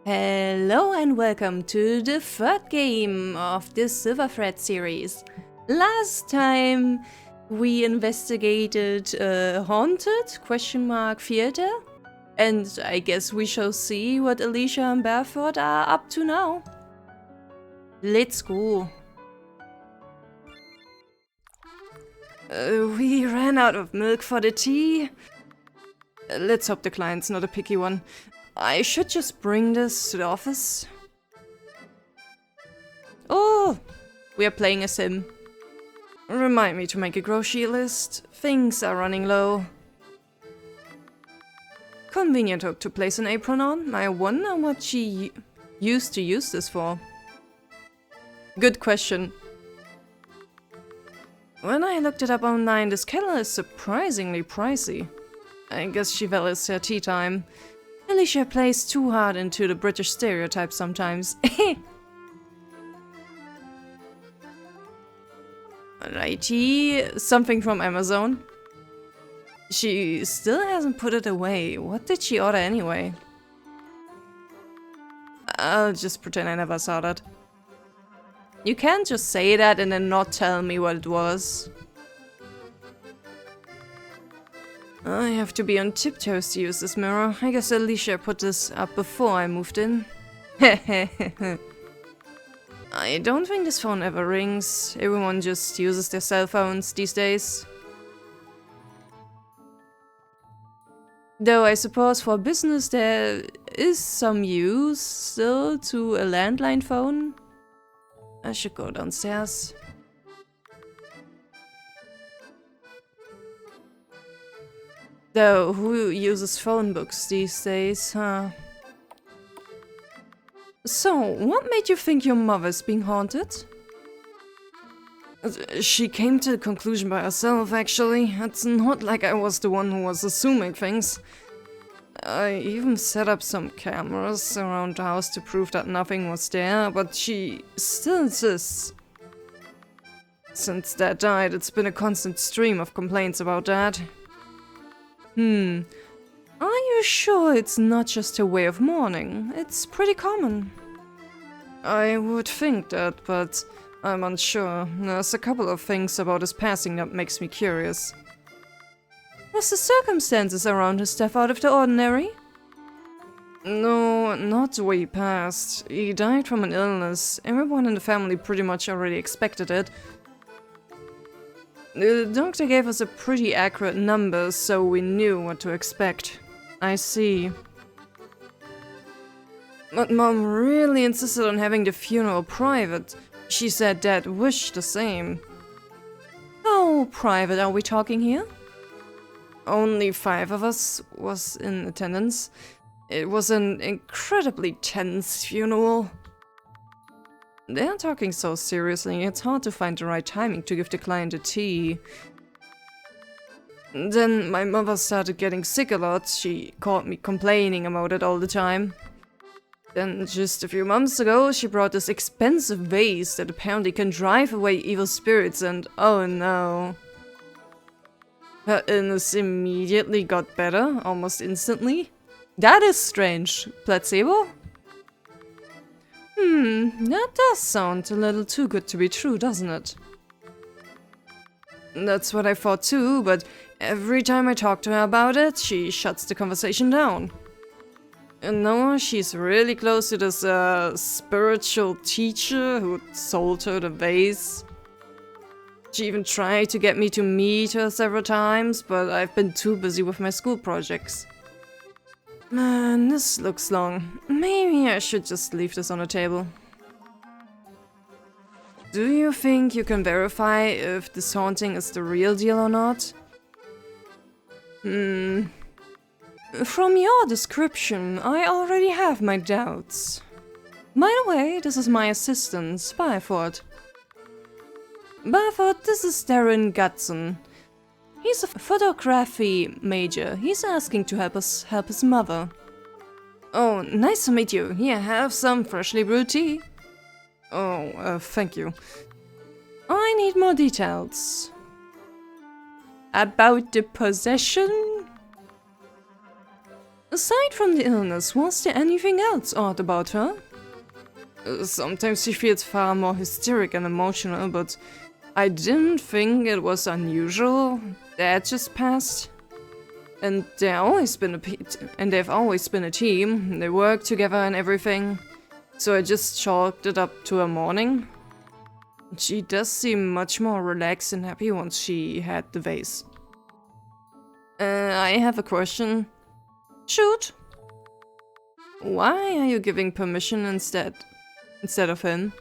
Hello and welcome to the third game of the Silver Thread series. Last time we investigated a haunted theater, and I guess we shall see what Alicia and Barefoot are up to now. Let's go. We ran out of milk for the tea. Let's hope the client's not a picky one. I should just bring this to the office. Oh, we are playing a sim. Remind me to make a grocery list. Things are running low. Convenient hook to place an apron on. I wonder what she used to use this for. Good question. When I looked it up online, this kettle is surprisingly pricey. I guess she values her tea time. Alicia plays too hard into the British stereotype sometimes. Righty, something from Amazon. She still hasn't put it away. What did she order anyway? I'll just pretend I never saw that. You can't just say that and then not tell me what it was. I have to be on tiptoes to use this mirror. I guess Alicia put this up before I moved in. I don't think this phone ever rings. Everyone just uses their cell phones these days. Though I suppose for business there is some use still to a landline phone. I should go downstairs. Though, who uses phone books these days, huh? So, what made you think your mother's being haunted? She came to the conclusion by herself, actually. It's not like I was the one who was assuming things. I even set up some cameras around the house to prove that nothing was there, but she still insists. Since Dad died, it's been a constant stream of complaints about that. Are you sure it's not just a way of mourning? It's pretty common. I would think that, but I'm unsure. There's a couple of things about his passing that makes me curious. Was the circumstances around his death out of the ordinary? No, not the way he passed. He died from an illness. Everyone in the family pretty much already expected it. The doctor gave us a pretty accurate number, so we knew what to expect. I see. But Mom really insisted on having the funeral private. She said Dad wished the same. How private are we talking here? Only 5 of us was in attendance. It was an incredibly tense funeral. They're talking so seriously, it's hard to find the right timing to give the client a tea. Then my mother started getting sick a lot. She caught me complaining about it all the time. Then just a few months ago, she brought this expensive vase that apparently can drive away evil spirits, and oh no. Her illness immediately got better, almost instantly. That is strange. Placebo? That does sound a little too good to be true, doesn't it? That's what I thought too, but every time I talk to her about it, she shuts the conversation down. And now she's really close to this spiritual teacher who sold her the vase. She even tried to get me to meet her several times, but I've been too busy with my school projects. Man, this looks long. Maybe I should just leave this on the table. Do you think you can verify if this haunting is the real deal or not? From your description, I already have my doubts. By the way, this is my assistant, Barefoot. Barefoot, this is Darren Gutson. He's a photography major. He's asking to help his mother. Oh, nice to meet you. Here, have some freshly brewed tea. Oh, thank you. I need more details. About the possession? Aside from the illness, was there anything else odd about her? Sometimes she feels far more hysteric and emotional, but I didn't think it was unusual. That just passed. And they've always been a team. They work together and everything. So I just chalked it up to a morning. She does seem much more relaxed and happy once she had the vase. I have a question. Shoot. Why are you giving permission instead of him?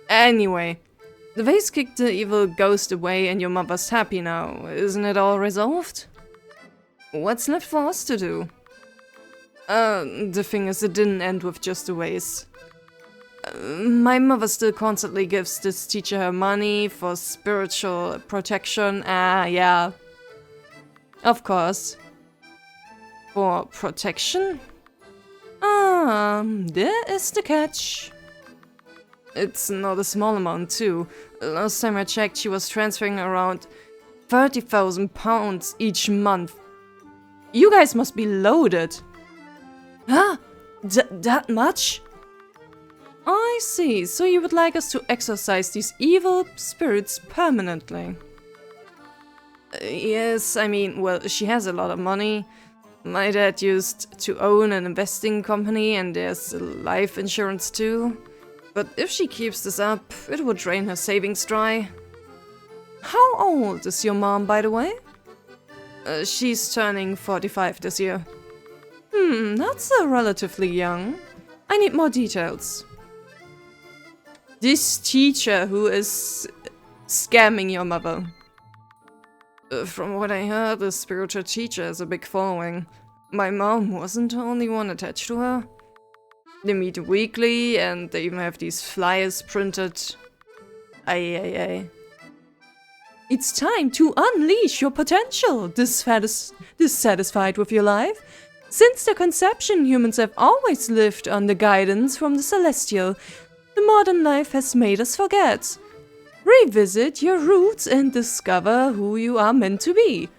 Anyway, the vase kicked the evil ghost away and your mother's happy now. Isn't it all resolved? What's left for us to do? The thing is, it didn't end with just a vase. My mother still constantly gives this teacher her money for spiritual protection. Yeah. Of course. For protection? There is the catch. It's not a small amount, too. Last time I checked, she was transferring around 30,000 pounds each month. You guys must be loaded. Huh? That much? I see, so you would like us to exorcise these evil spirits permanently. Yes, I mean, well, she has a lot of money. My dad used to own an investing company and there's life insurance too. But if she keeps this up, it would drain her savings dry. How old is your mom, by the way? She's turning 45 this year. That's relatively young. I need more details. This teacher who is scamming your mother. From what I heard, the spiritual teacher has a big following. My mom wasn't the only one attached to her. They meet weekly and they even have these flyers printed. Aye. It's time to unleash your potential, dissatisfied with your life. Since their conception, humans have always lived under guidance from the celestial. The modern life has made us forget. Revisit your roots and discover who you are meant to be.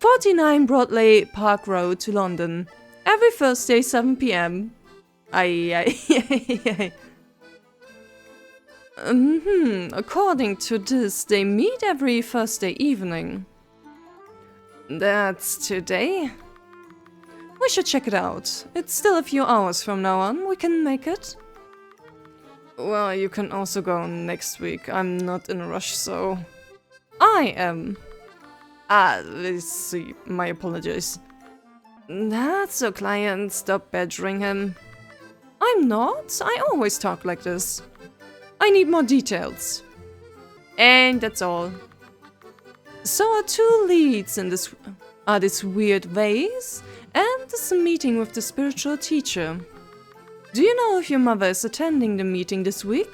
49 Broadley Park Road to London. Every Thursday, 7 p.m. Aye. According to this, they meet every Thursday evening. That's today? We should check it out. It's still a few hours from now on. We can make it. Well, you can also go next week. I'm not in a rush, so... I am. Let's see. My apologies. That's so, client. Stop badgering him. I'm not. I always talk like this. I need more details. And that's all. So our two leads in this are this weird vase and this meeting with the spiritual teacher. Do you know if your mother is attending the meeting this week?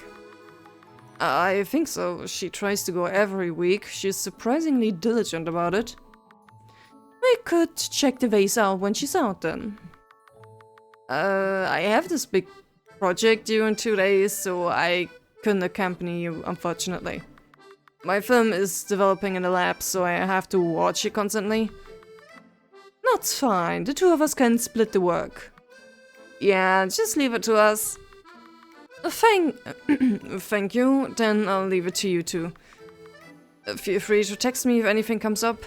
I think so. She tries to go every week. She's surprisingly diligent about it. We could check the vase out when she's out then. I have this big project due in 2 days, so I couldn't accompany you, unfortunately. My film is developing in the lab, so I have to watch it constantly. That's fine. The two of us can split the work. Yeah, just leave it to us. Thank you. Then I'll leave it to you two. Feel free to text me if anything comes up.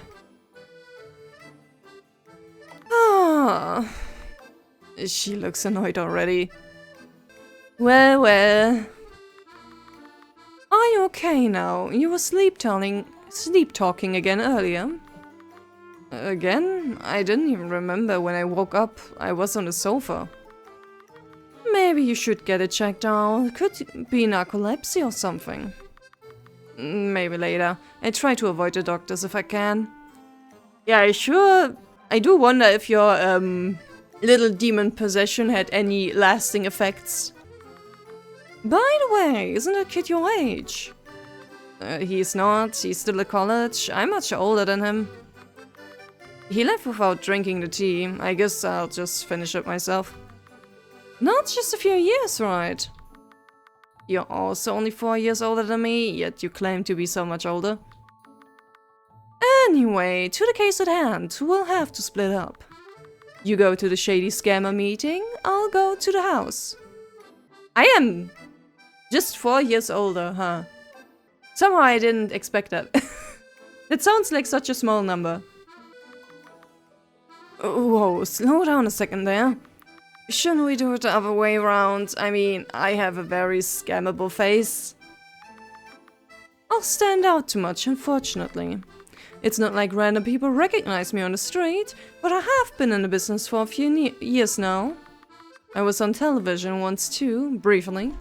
She looks annoyed already. Well. Are you okay now? You were sleep talking again earlier. Again? I didn't even remember when I woke up. I was on the sofa. Maybe you should get it checked out. Could be narcolepsy or something. Maybe later. I try to avoid the doctors if I can. Yeah, I do wonder if your little demon possession had any lasting effects. By the way, isn't that kid your age? He's not. He's still at college. I'm much older than him. He left without drinking the tea. I guess I'll just finish it myself. Not just a few years, right? You're also only 4 years older than me, yet you claim to be so much older. Anyway, to the case at hand, we'll have to split up. You go to the shady scammer meeting, I'll go to the house. I am just 4 years older, huh? Somehow I didn't expect that. It sounds like such a small number. Whoa, slow down a second there. Shouldn't we do it the other way around? I mean, I have a very scammable face. I'll stand out too much, unfortunately. It's not like random people recognize me on the street, but I have been in the business for a few years now. I was on television once too, briefly.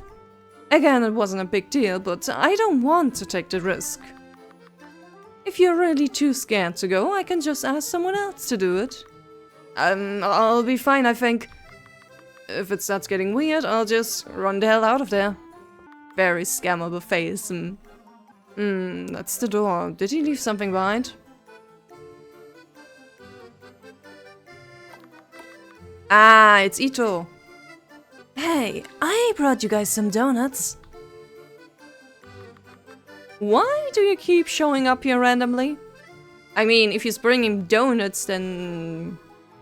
Again, it wasn't a big deal, but I don't want to take the risk. If you're really too scared to go, I can just ask someone else to do it. I'll be fine, I think. If it starts getting weird, I'll just run the hell out of there. Very scammable face. That's the door. Did he leave something behind? Ah, it's Ito. Hey, I brought you guys some donuts. Why do you keep showing up here randomly? I mean, if he's bringing donuts, then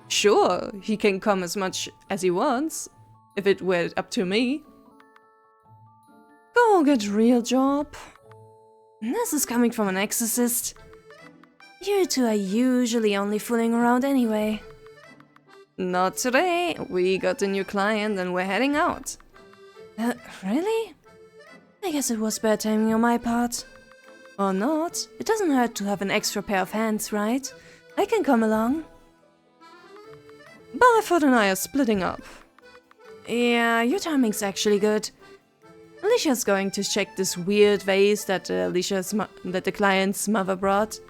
sure, he can come as much as he wants, if it were up to me. Go get a real job. This is coming from an exorcist. You two are usually only fooling around anyway. Not today. We got a new client and we're heading out. Really? I guess it was bad timing on my part. Or not. It doesn't hurt to have an extra pair of hands, right? I can come along. Barfoot and I are splitting up. Yeah, your timing's actually good. Alicia's going to check this weird vase that the client's mother brought.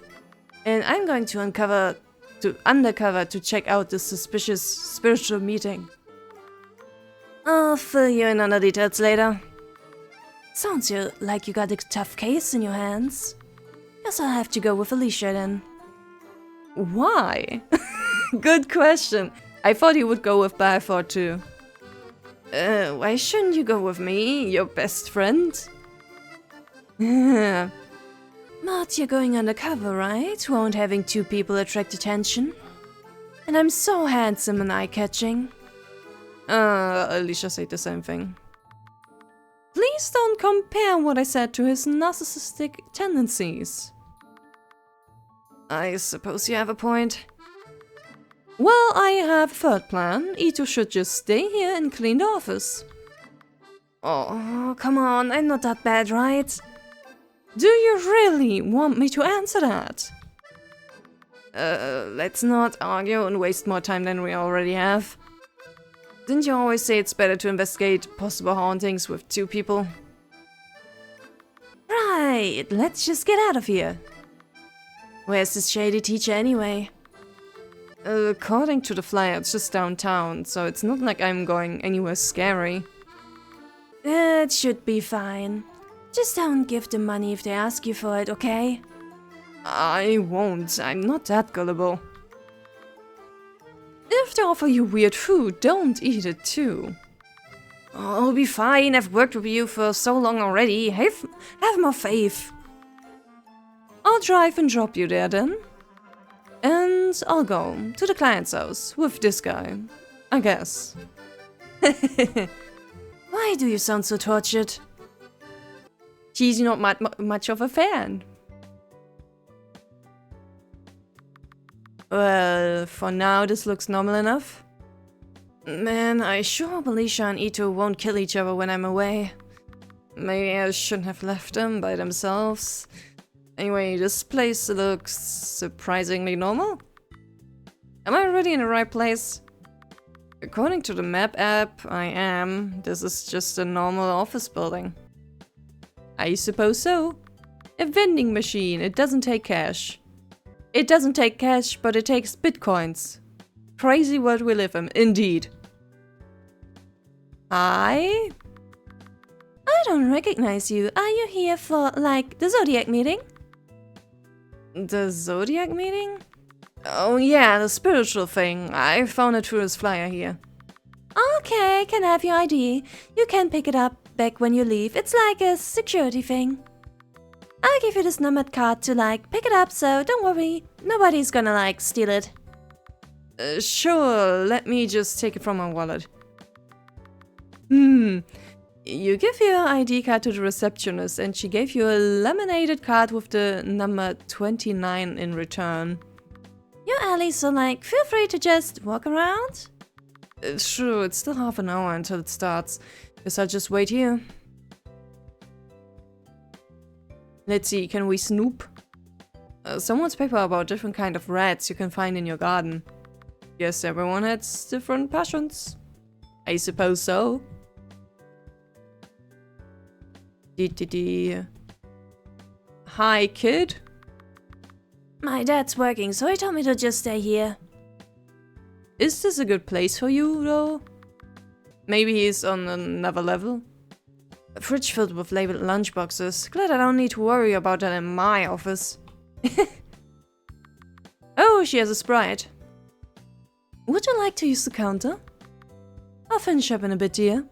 And I'm going to undercover to check out this suspicious spiritual meeting. I'll fill you in on the details later. Sounds like you got a tough case in your hands. Guess I'll have to go with Alicia then. Why? Good question. I thought you would go with Barfoot too. Why shouldn't you go with me, your best friend? But you're going undercover, right? Won't having two people attract attention? And I'm so handsome and eye-catching. Alicia said the same thing. Please don't compare what I said to his narcissistic tendencies. I suppose you have a point. Well, I have a third plan. Ito should just stay here and clean the office. Oh, come on, I'm not that bad, right? Do you really want me to answer that? Let's not argue and waste more time than we already have. Didn't you always say it's better to investigate possible hauntings with two people? Right, let's just get out of here. Where's this shady teacher anyway? According to the flyer, it's just downtown, so it's not like I'm going anywhere scary. It should be fine. Just don't give them money if they ask you for it, okay? I won't. I'm not that gullible. If they offer you weird food, don't eat it too. I'll be fine. I've worked with you for so long already. Have more faith. I'll drive and drop you there then. And I'll go to the client's house with this guy, I guess. Why do you sound so tortured? She's not much of a fan. Well, for now this looks normal enough. Man, I sure hope Alicia and Ito won't kill each other when I'm away. Maybe I shouldn't have left them by themselves. Anyway, this place looks surprisingly normal. Am I really in the right place? According to the map app, I am. This is just a normal office building. I suppose so. A vending machine. It doesn't take cash. It doesn't take cash, but it takes bitcoins. Crazy world we live in, indeed. Hi? I don't recognize you. Are you here for, like, the Zodiac meeting? The Zodiac meeting? Oh yeah, the spiritual thing. I found it through this flyer here. Okay, can I have your ID? You can pick it up back when you leave. It's like a security thing. I'll give you this numbered card to, pick it up, so don't worry. Nobody's gonna, steal it. Sure, let me just take it from my wallet. You give your ID card to the receptionist and she gave you a laminated card with the number 29 in return. You're early, so, feel free to just walk around. Sure, it's still half an hour until it starts. Guess I'll just wait here. Let's see, can we snoop? Someone's paper about different kind of rats you can find in your garden. Guess everyone has different passions. I suppose so. Hi, kid. My dad's working, so he told me to just stay here. Is this a good place for you, though? Maybe he's on another level? A fridge filled with labeled lunchboxes. Glad I don't need to worry about that in my office. Oh, she has a Sprite. Would you like to use the counter? I'll finish up in a bit, dear.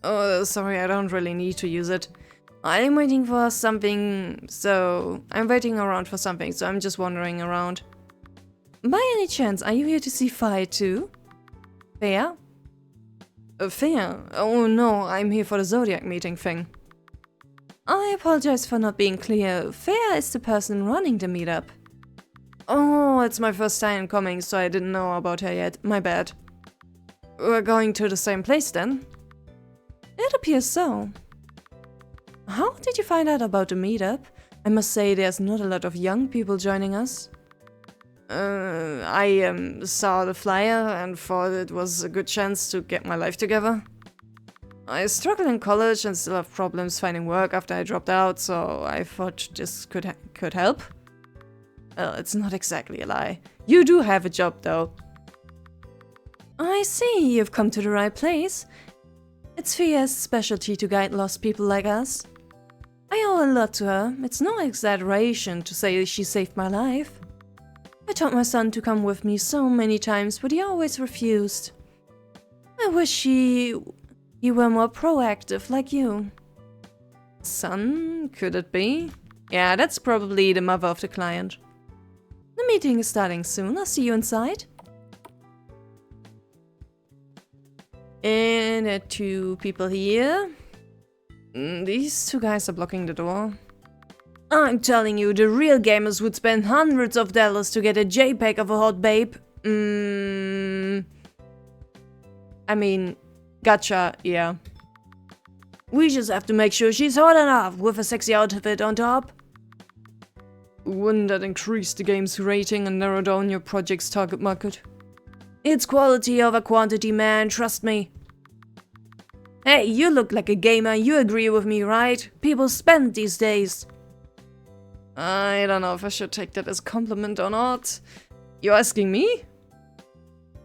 Oh, sorry, I don't really need to use it. I'm waiting for something, so I'm just wandering around. By any chance, are you here to see Fire too? Fair? Fair? Oh no, I'm here for the Zodiac meeting thing. I apologize for not being clear. Fair is the person running the meetup. Oh, it's my first time coming, so I didn't know about her yet. My bad. We're going to the same place then? It appears so. How did you find out about the meetup? I must say there's not a lot of young people joining us. I saw the flyer and thought it was a good chance to get my life together. I struggled in college and still have problems finding work after I dropped out, so I thought this could help. Well, it's not exactly a lie. You do have a job, though. I see, you've come to the right place. It's Fia's specialty to guide lost people like us. I owe a lot to her. It's no exaggeration to say she saved my life. I told my son to come with me so many times, but he always refused. I wish he were more proactive like you. Son? Could it be? Yeah, that's probably the mother of the client. The meeting is starting soon. I'll see you inside. And there are two people here. These two guys are blocking the door. I'm telling you, the real gamers would spend hundreds of dollars to get a JPEG of a hot babe. I mean, gotcha, yeah. We just have to make sure she's hot enough with a sexy outfit on top. Wouldn't that increase the game's rating and narrow down your project's target market? It's quality over quantity, man, trust me. Hey, you look like a gamer, you agree with me, right? People spend these days. I don't know if I should take that as a compliment or not. You're asking me?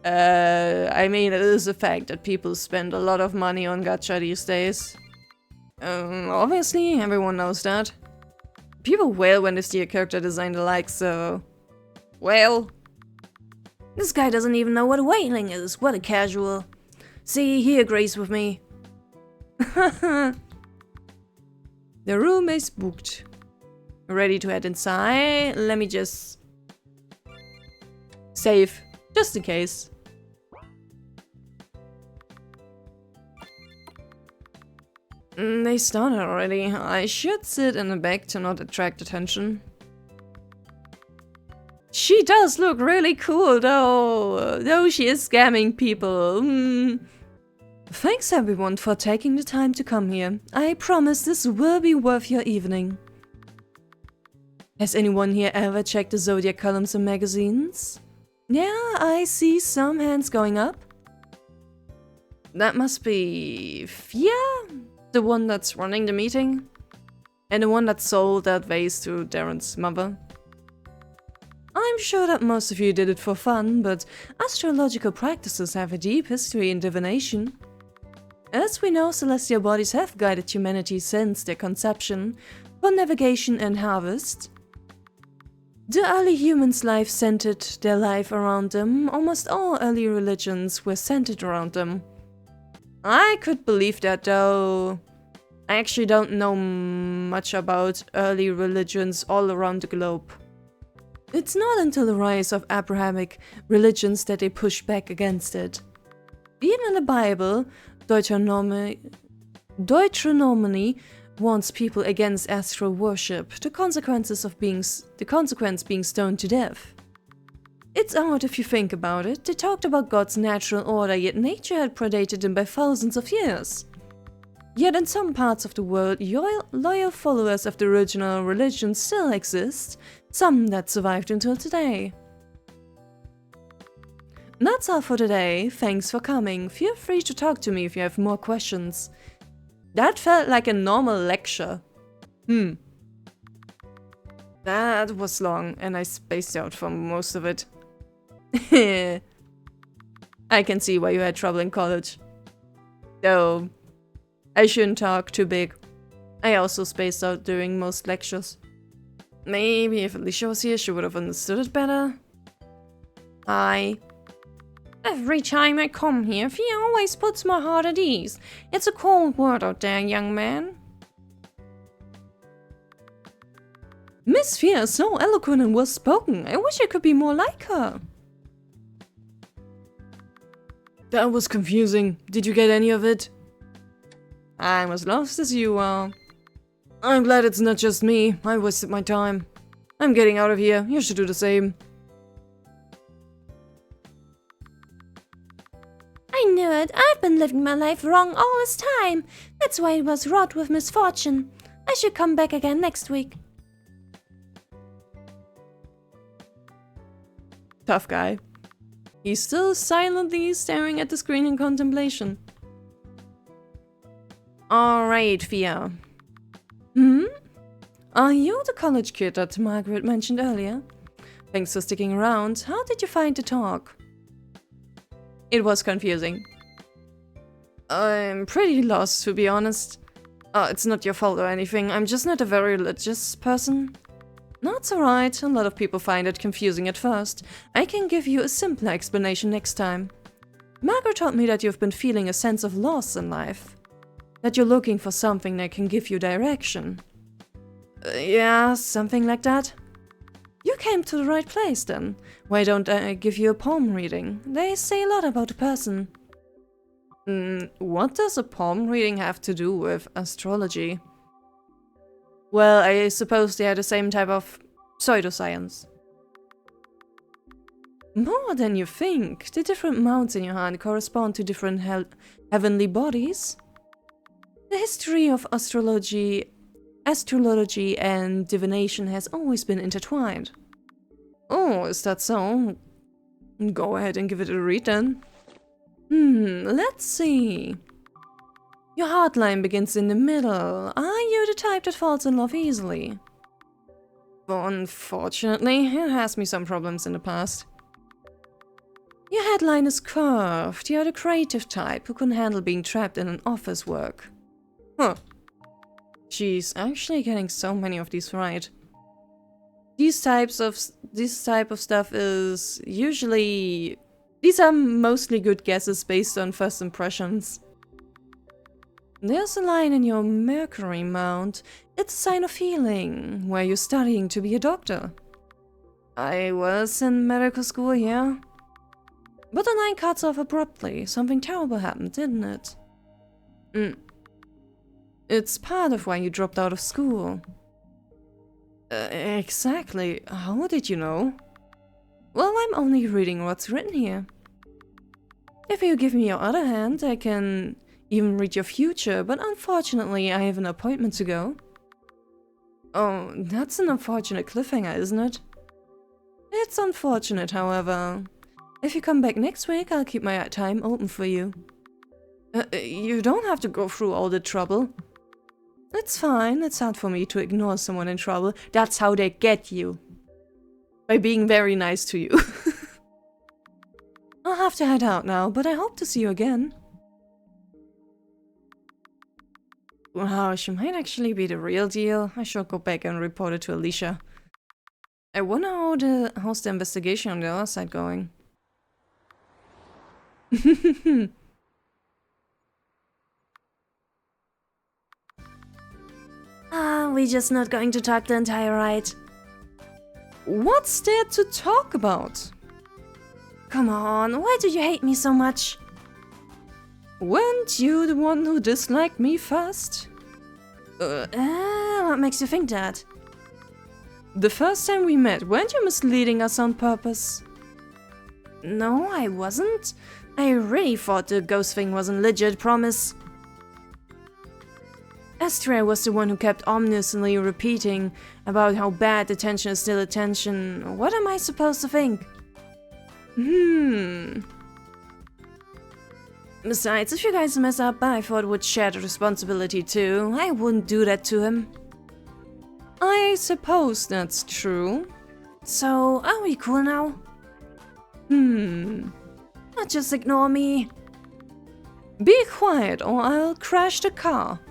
I mean, it is a fact that people spend a lot of money on gacha these days. Obviously, everyone knows that. People wail when they see a character design they like, so... Well... This guy doesn't even know what whaling is, what a casual. See, he agrees with me. The room is booked. Ready to head inside? Let me just... save, just in case. They started already. I should sit in the back to not attract attention. She does look really cool though she is scamming people. Thanks everyone for taking the time to come here. I promise this will be worth your evening. Has anyone here ever checked the Zodiac columns in magazines? Yeah, I see some hands going up. That must be Fia, the one that's running the meeting, and the one that sold that vase to Darren's mother. I'm sure that most of you did it for fun, but astrological practices have a deep history in divination. As we know, celestial bodies have guided humanity since their conception for navigation and harvest. The early humans' life centered their life around them. Almost all early religions were centered around them. I could believe that though. I actually don't know much about early religions all around the globe. It's not until the rise of Abrahamic religions that they pushed back against it. Even in the Bible, Deuteronomy warns people against astral worship, the consequence being stoned to death. It's odd if you think about it. They talked about God's natural order, yet nature had predated them by thousands of years. Yet in some parts of the world, loyal followers of the original religion still exist, some that survived until today. That's all for today. Thanks for coming. Feel free to talk to me if you have more questions. That felt like a normal lecture. That was long and I spaced out for most of it. I can see why you had trouble in college. Though, I shouldn't talk too big. I also spaced out during most lectures. Maybe if Alicia was here, she would have understood it better. Hi. Every time I come here, Fia always puts my heart at ease. It's a cold world out there, young man. Miss Fia is so eloquent and well-spoken. I wish I could be more like her. That was confusing. Did you get any of it? I'm as lost as you are. I'm glad it's not just me. I wasted my time. I'm getting out of here. You should do the same. I knew it. I've been living my life wrong all this time. That's why it was wrought with misfortune. I should come back again next week. Tough guy. He's still silently staring at the screen in contemplation. Alright, Fia. Are you the college kid that Margaret mentioned earlier? Thanks for sticking around. How did you find the talk? It was confusing. I'm pretty lost, to be honest. It's not your fault or anything. I'm just not a very religious person. That's alright. A lot of people find it confusing at first. I can give you a simpler explanation next time. Margaret told me that you've been feeling a sense of loss in life. That you're looking for something that can give you direction. Yeah, something like that. You came to the right place then. Why don't I give you a palm reading? They say a lot about a person. What does a palm reading have to do with astrology? Well, I suppose they are the same type of pseudoscience. More than you think. The different mounts in your hand correspond to different heavenly bodies. The history of astrology and divination has always been intertwined. Oh, is that so? Go ahead and give it a read then. Let's see. Your heart line begins in the middle. Are you the type that falls in love easily? Well, unfortunately, it has me some problems in the past. Your headline is curved. You're the creative type who can handle being trapped in an office work. Huh. She's actually getting so many of these right. This type of stuff is usually... These are mostly good guesses based on first impressions. There's a line in your Mercury mount. It's a sign of healing, where you're studying to be a doctor. I was in medical school, yeah. But the line cuts off abruptly. Something terrible happened, didn't it? It's part of why you dropped out of school. Exactly. How did you know? Well, I'm only reading what's written here. If you give me your other hand, I can even read your future, but unfortunately I have an appointment to go. Oh, that's an unfortunate cliffhanger, isn't it? It's unfortunate, however. If you come back next week, I'll keep my time open for you. You don't have to go through all the trouble. It's fine. It's hard for me to ignore someone in trouble. That's how they get you. By being very nice to you. I'll have to head out now, but I hope to see you again. Wow, she might actually be the real deal. I should go back and report it to Alicia. I wonder how's the investigation on the other side going. We're just not going to talk the entire ride. What's there to talk about? Come on, why do you hate me so much? Weren't you the one who disliked me first? What makes you think that? The first time we met, weren't you misleading us on purpose? No, I wasn't. I really thought the ghost thing wasn't legit, promise. Astrea was the one who kept ominously repeating about how bad attention is still attention. What am I supposed to think? Besides, if you guys mess up, I thought would share the responsibility too. I wouldn't do that to him. I suppose that's true. So, are we cool now? Not just ignore me. Be quiet or I'll crash the car.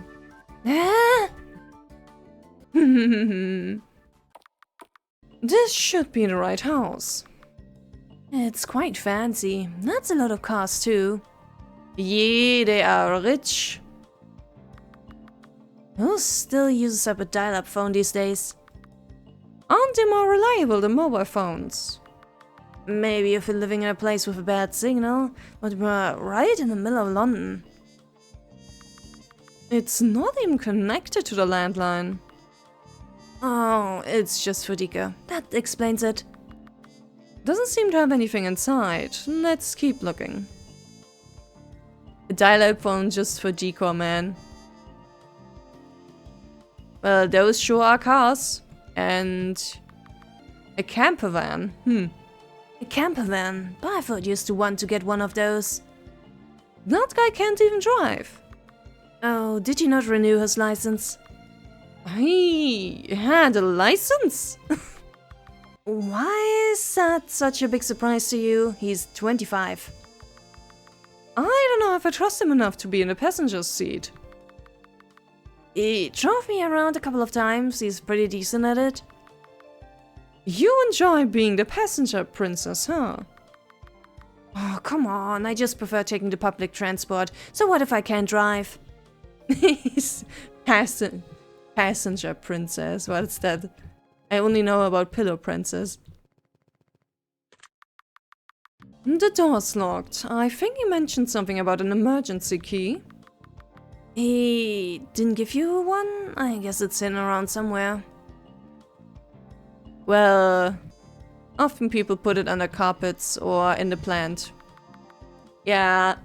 This should be the right house. It's quite fancy. That's a lot of cars too. Yeah, they are rich. Who still uses up a dial-up phone these days? Aren't they more reliable than mobile phones? Maybe if you're living in a place with a bad signal, but we're right in the middle of London. It's not even connected to the landline. Oh, it's just for decor. That explains it. Doesn't seem to have anything inside. Let's keep looking. A dial-up phone just for decor, man. Well, those sure are cars. And a camper van. A camper van? But I thought you used to want to get one of those. That guy can't even drive. Oh, did he not renew his license? He had a license? Why is that such a big surprise to you? He's 25. I don't know if I trust him enough to be in the passenger seat. He drove me around a couple of times. He's pretty decent at it. You enjoy being the passenger princess, huh? Oh, come on. I just prefer taking the public transport. So what if I can't drive? He's passenger princess. What's that? I only know about Pillow Princess. The door's locked. I think he mentioned something about an emergency key. He didn't give you one? I guess it's hidden around somewhere. Well, often people put it under carpets or in the plant. Yeah,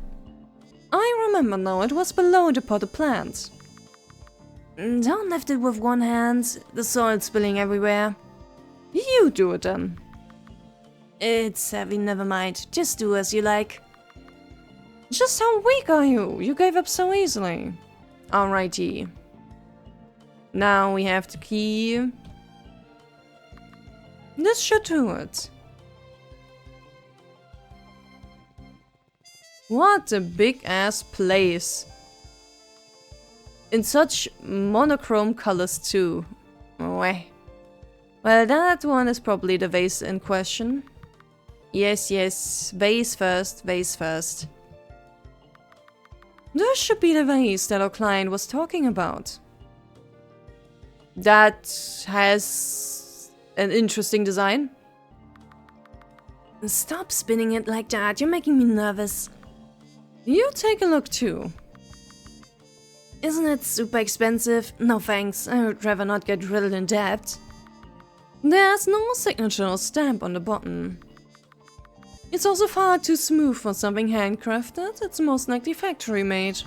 I remember now, it was below the potted plant. Don't lift it with one hand, the soil's spilling everywhere. You do it then. It's heavy, never mind. Just do as you like. Just how weak are you? You gave up so easily. Alrighty. Now we have the key. This should do it. What a big ass place. In such monochrome colors too. Well, that one is probably the vase in question. Yes, yes, vase first, vase first. This should be the vase that our client was talking about. That has an interesting design. Stop spinning it like that, you're making me nervous. You take a look too. Isn't it super expensive? No thanks, I would rather not get riddled in debt. There's no signature or stamp on the button. It's also far too smooth for something handcrafted, it's most likely factory made.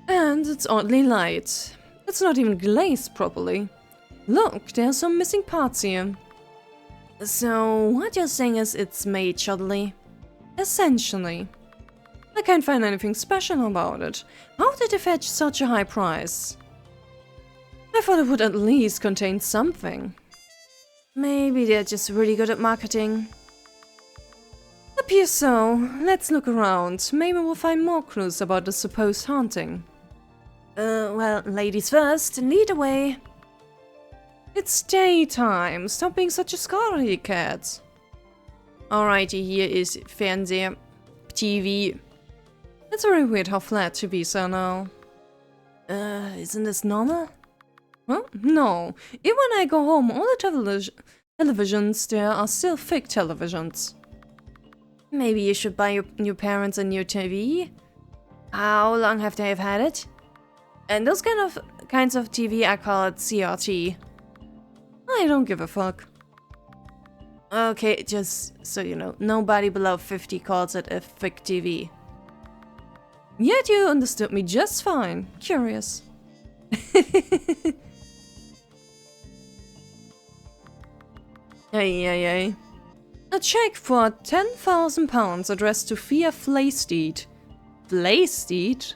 And it's oddly light. It's not even glazed properly. Look, there are some missing parts here. So, what you're saying is it's made shoddily? Essentially. I can't find anything special about it. How did they fetch such a high price? I thought it would at least contain something. Maybe they're just really good at marketing. Appears so. Let's look around. Maybe we'll find more clues about the supposed haunting. Well, ladies first, lead away. It's daytime. Stop being such a scaredy cat. Alrighty, here is Fernseher. TV. It's very weird how flat TVs are now. Isn't this normal? Well, no. Even when I go home, all the televisions there are still fake televisions. Maybe you should buy your parents a new TV? How long have they had it? And those kinds of TV are called CRT. I don't give a fuck. Okay, just so you know, nobody below 50 calls it a fake TV. Yet you understood me just fine. Curious. Ay. A check for £10,000 addressed to Fia Flaysteed. Flaysteed?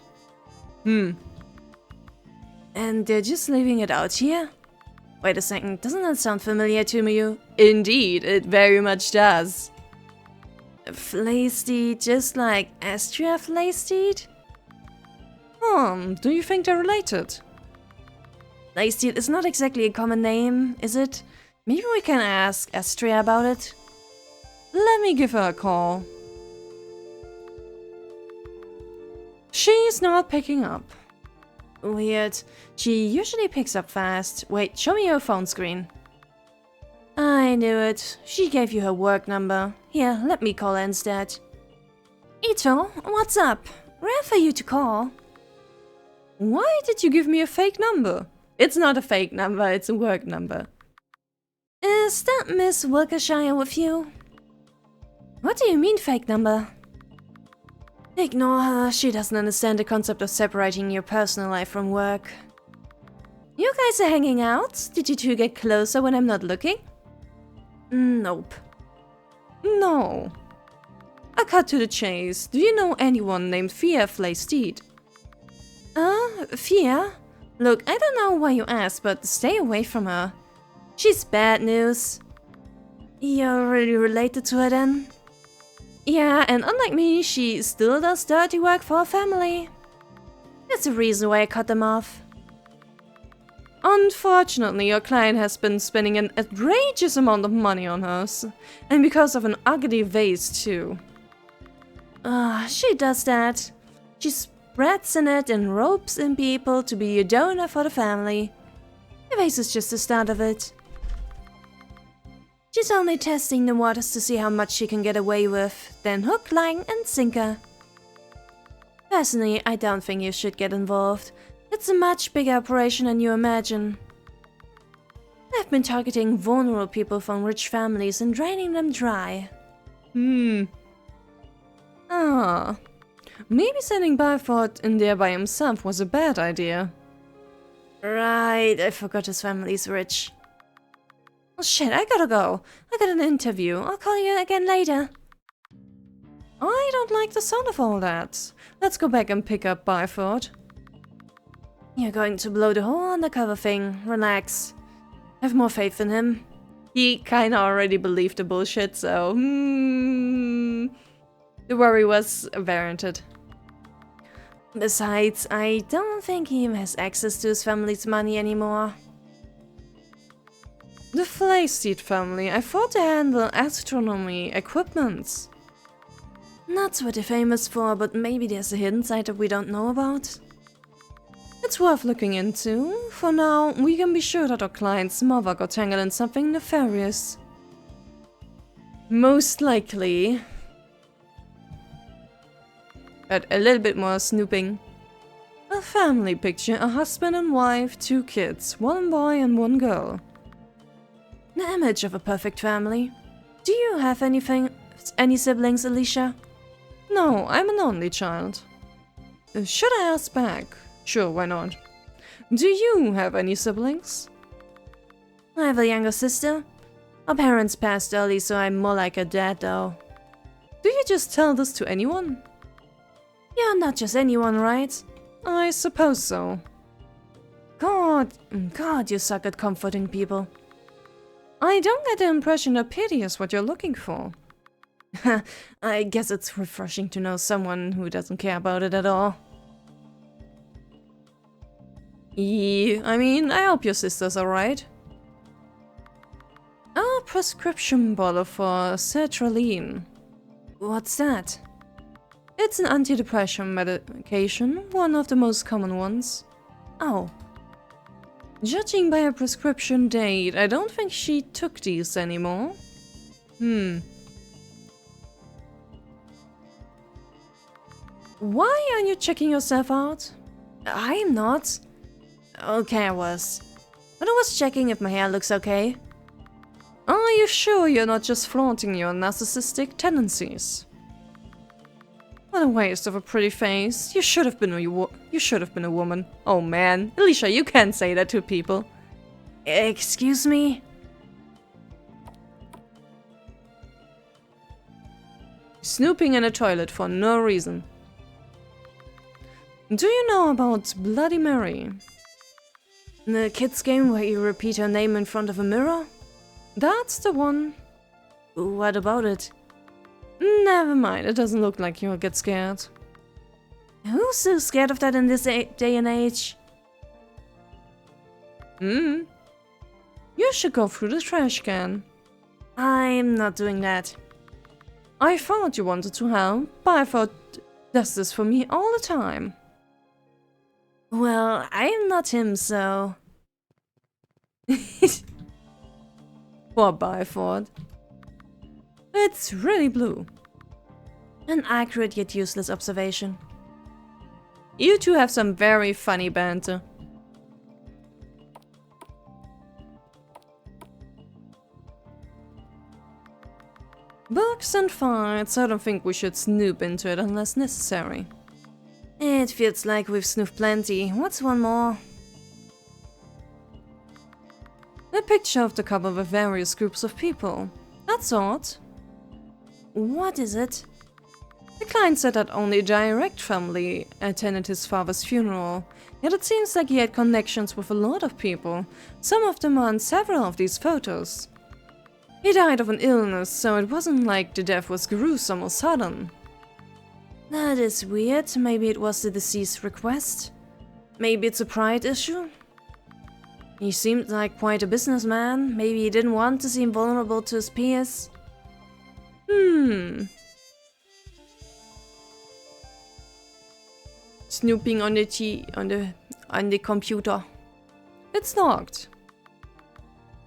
And they're just leaving it out here? Wait a second, doesn't that sound familiar to me? Indeed, it very much does. Flaysteed, just like Astria Flaysteed? Do you think they're related? Flaysteed is not exactly a common name, is it? Maybe we can ask Astria about it? Let me give her a call. She's not picking up. Weird. She usually picks up fast. Wait, show me your phone screen. I knew it. She gave you her work number. Here, let me call her instead. Ito, what's up? Rare for you to call. Why did you give me a fake number? It's not a fake number, it's a work number. Is that Miss Wilkershire with you? What do you mean fake number? Ignore her, she doesn't understand the concept of separating your personal life from work. You guys are hanging out? Did you two get closer when I'm not looking? Nope. No. I cut to the chase. Do you know anyone named Fia Flaysteed? Fia? Look, I don't know why you asked, but stay away from her. She's bad news. You're really related to her then? Yeah, and unlike me, she still does dirty work for her family. That's the reason why I cut them off. Unfortunately, your client has been spending an outrageous amount of money on her, and because of an ugly vase too. She does that. She spreads in it and ropes in people to be a donor for the family. The vase is just the start of it. She's only testing the waters to see how much she can get away with, then hook, line and sinker. Personally, I don't think you should get involved. It's a much bigger operation than you imagine. I've been targeting vulnerable people from rich families and draining them dry. Maybe sending Byford in there by himself was a bad idea. Right, I forgot his family's rich. Oh shit, I gotta go. I got an interview. I'll call you again later. I don't like the sound of all that. Let's go back and pick up Byford. You're going to blow the whole undercover thing. Relax. Have more faith in him. He kinda already believed the bullshit, so the worry was warranted. Besides, I don't think he has access to his family's money anymore. The Flaysteed family, I thought they handle astronomy equipment. Not what they're famous for, but maybe there's a hidden side that we don't know about. It's worth looking into. For now, we can be sure that our client's mother got tangled in something nefarious. Most likely. But a little bit more snooping. A family picture, a husband and wife, 2 kids, 1 boy and 1 girl. The image of a perfect family. Do you have any siblings, Alicia? No, I'm an only child. Should I ask back? Sure, why not? Do you have any siblings? I have a younger sister. Our parents passed early, so I'm more like a dad though. Do you just tell this to anyone? You're not just anyone, right? I suppose so. God, you suck at comforting people. I don't get the impression that pity is what you're looking for. I guess it's refreshing to know someone who doesn't care about it at all. I mean, I hope your sister's alright. A prescription bottle for sertraline. What's that? It's an antidepressant medication, one of the most common ones. Oh. Judging by her prescription date, I don't think she took these anymore. Why are you checking yourself out? I'm not. Okay, I was. But I was checking if my hair looks okay. Are you sure you're not just flaunting your narcissistic tendencies? What a waste of a pretty face. You should have been a woman. Oh man, Alicia, you can't say that to people. Excuse me? Snooping in a toilet for no reason. Do you know about Bloody Mary? The kids game where you repeat her name in front of a mirror? That's the one. What about it? Never mind, it doesn't look like you'll get scared. Who's so scared of that in this day and age? You should go through the trash can. I'm not doing that. I thought you wanted to help, but I thought, does this for me all the time. Well, I'm not him, so... Poor Byford. It's really blue. An accurate yet useless observation. You two have some very funny banter. Books and fights, I don't think we should snoop into it unless necessary. It feels like we've snooped plenty. What's one more? A picture of the cover with various groups of people. That's odd. What is it? The client said that only a direct family attended his father's funeral, yet it seems like he had connections with a lot of people. Some of them are on several of these photos. He died of an illness, so it wasn't like the death was gruesome or sudden. That is weird. Maybe it was the deceased's request. Maybe it's a pride issue. He seemed like quite a businessman. Maybe he didn't want to seem vulnerable to his peers. Snooping on the computer. It's locked.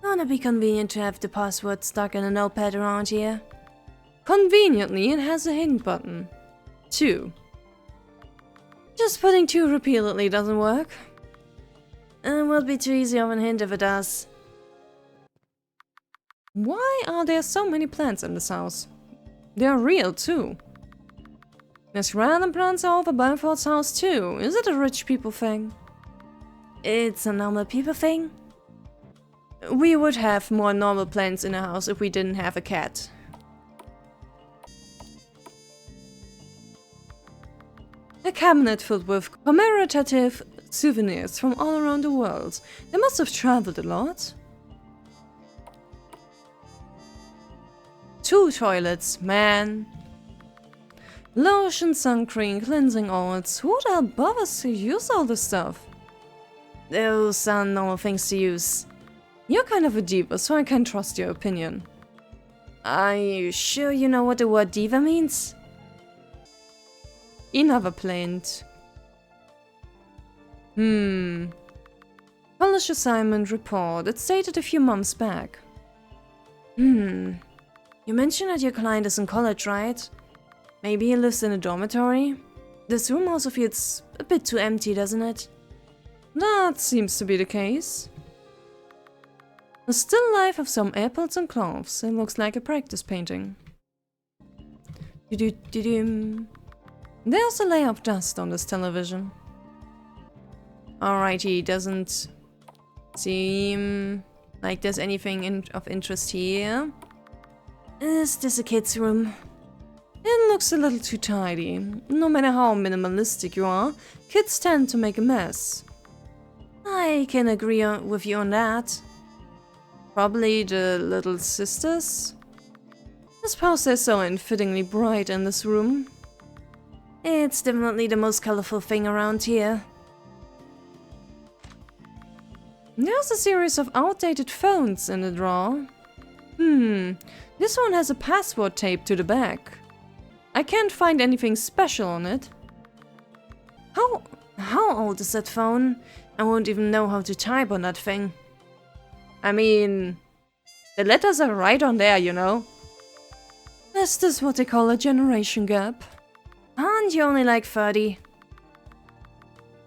Gonna be convenient to have the password stuck in a notepad around here. Conveniently, it has a hint button. 2. Just putting 2 repeatedly doesn't work. It will be too easy of a hint if it does. Why are there so many plants in this house? They're real too. There's random plants all over Byford's house too. Is it a rich people thing? It's a normal people thing? We would have more normal plants in a house if we didn't have a cat. A cabinet filled with commemorative souvenirs from all around the world. They must have traveled a lot. 2 toilets, man. Lotion, sun cream, cleansing oils. Who the hell bothers to use all this stuff? Those are normal things to use. You're kind of a diva, so I can't trust your opinion. Are you sure you know what the word diva means? Another plant. College assignment report. It's dated a few months back. You mentioned that your client is in college, right? Maybe he lives in a dormitory? This room also feels a bit too empty, doesn't it? That seems to be the case. A still life of some apples and cloves. It looks like a practice painting. There's a layer of dust on this television. Alrighty, doesn't seem like there's anything of interest here. Is this a kid's room? It looks a little too tidy. No matter how minimalistic you are, kids tend to make a mess. I can agree with you on that. Probably the little sisters? I suppose they're so unfittingly bright in this room. It's definitely the most colorful thing around here. There's a series of outdated phones in the drawer. This one has a password taped to the back. I can't find anything special on it. How old is that phone? I won't even know how to type on that thing. I mean, the letters are right on there, you know. Is this what they call a generation gap? Aren't you only like 30?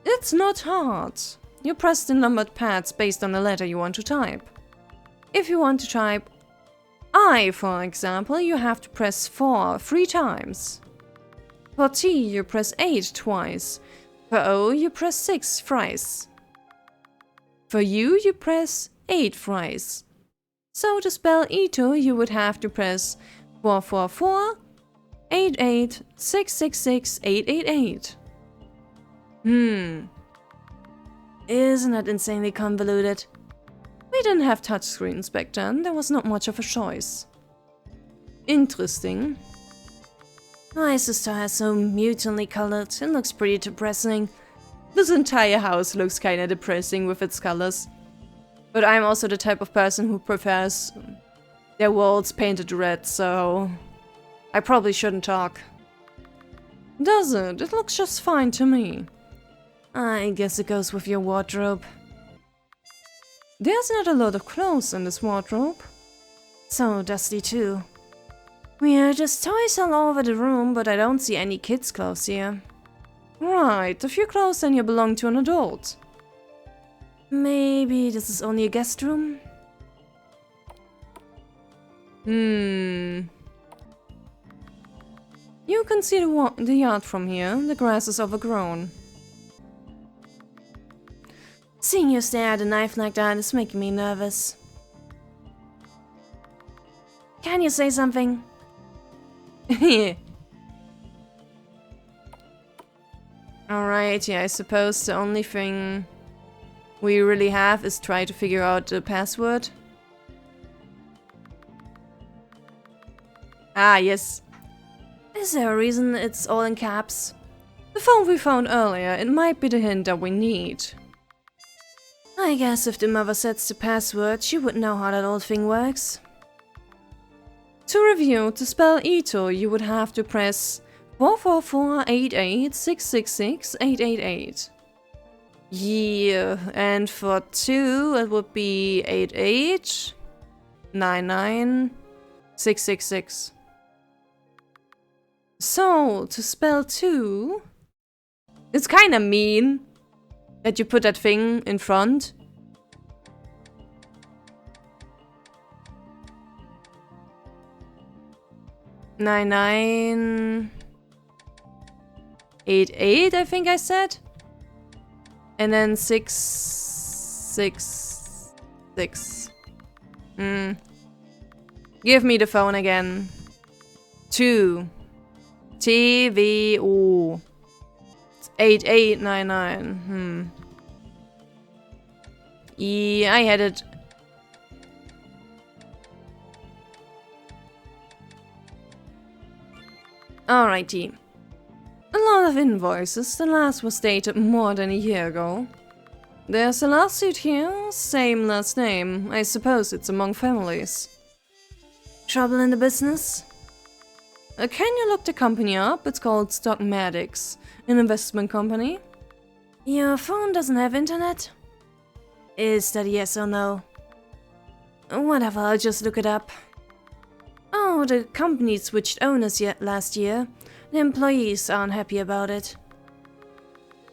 It's not hard. You press the numbered pads based on the letter you want to type. If you want to type I, for example, you have to press 4 3 times. For T, you press 8 twice. For O, you press 6 thrice. For U, you press 8 thrice. So to spell Ito, you would have to press 444 88 666 888. Isn't that insanely convoluted? We didn't have touchscreens back then, there was not much of a choice. Interesting. My sister has so mutantly colored, it looks pretty depressing. This entire house looks kinda depressing with its colors. But I'm also the type of person who prefers their walls painted red, so I probably shouldn't talk. Does it? It looks just fine to me. I guess it goes with your wardrobe. There's not a lot of clothes in this wardrobe. So dusty too. We're just toys all over the room, but I don't see any kids' clothes here. Right, a few clothes and you belong to an adult. Maybe this is only a guest room? You can see the yard from here. The grass is overgrown. Seeing you stare at a knife like that is making me nervous. Can you say something? Alright, yeah, I suppose the only thing we really have is try to figure out the password. Ah, yes. Is there a reason it's all in caps? The phone we found earlier, it might be the hint that we need. I guess if the mother sets the password, she would know how that old thing works. To review, to spell Ito, you would have to press 444 88 666 888. Yeah, and for 2, it would be 88 99 666. So, to spell 2, it's kinda mean that you put that thing in front. Nine 88, I think I said. And then 666. Give me the phone again. 2. TVO 8899. Yeah, I had it. Alrighty. A lot of invoices, the last was dated more than a year ago. There's a lawsuit here, same last name. I suppose it's among families. Trouble in the business? Can you look the company up? It's called Stockmatics, an investment company. Your phone doesn't have internet? Is that a yes or no? Whatever, I'll just look it up. Oh, the company switched owners last year. The employees aren't happy about it.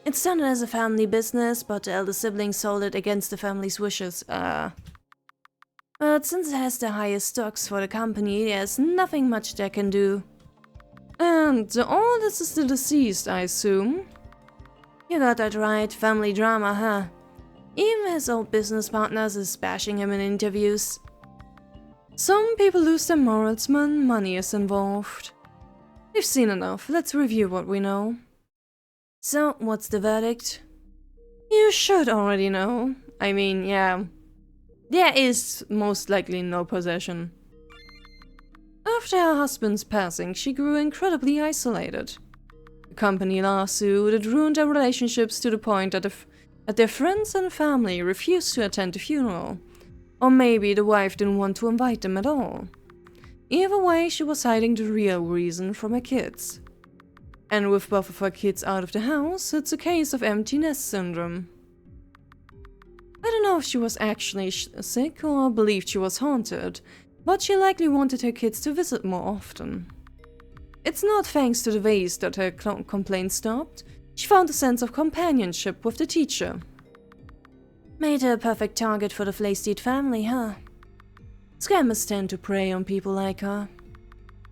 It started as a family business, but the elder sibling sold it against the family's wishes. But since it has the highest stocks for the company, there's nothing much they can do. And the oldest is the deceased, I assume? You got that right, family drama, huh? Even his old business partners is bashing him in interviews. Some people lose their morals when money is involved. We've seen enough, let's review what we know. So, what's the verdict? You should already know. I mean, yeah. There is most likely no possession. After her husband's passing, she grew incredibly isolated. The company lawsuit had ruined their relationships to the point that their friends and family refused to attend the funeral. Or maybe the wife didn't want to invite them at all. Either way, she was hiding the real reason from her kids. And with both of her kids out of the house, it's a case of empty nest syndrome. don't know if she was actually sick or believed she was haunted, but she likely wanted her kids to visit more often. It's not thanks to the vase that her complaints stopped. She found a sense of companionship with the teacher. Made her a perfect target for the Flaysteed family, huh? Scammers tend to prey on people like her.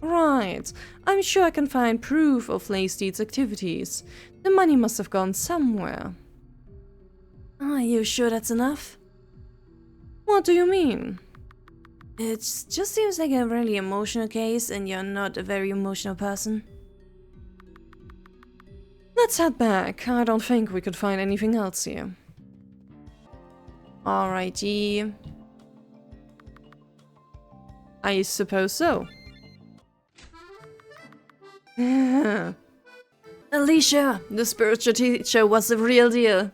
Right, I'm sure I can find proof of Flaysteed's activities. The money must have gone somewhere. Are you sure that's enough? What do you mean? It just seems like a really emotional case, and you're not a very emotional person. Let's head back. I don't think we could find anything else here. Alrighty. I suppose so. Alicia, the spiritual teacher was the real deal.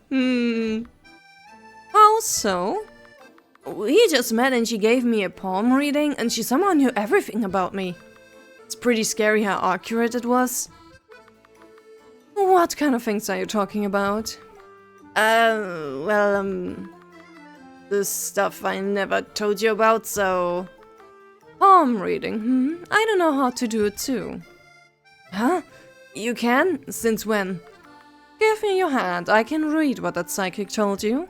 How so? We just met and she gave me a palm reading and she somehow knew everything about me. It's pretty scary how accurate it was. What kind of things are you talking about? The stuff I never told you about, so... Palm reading, I don't know how to do it too. Huh? You can? Since when? Give me your hand, I can read what that psychic told you.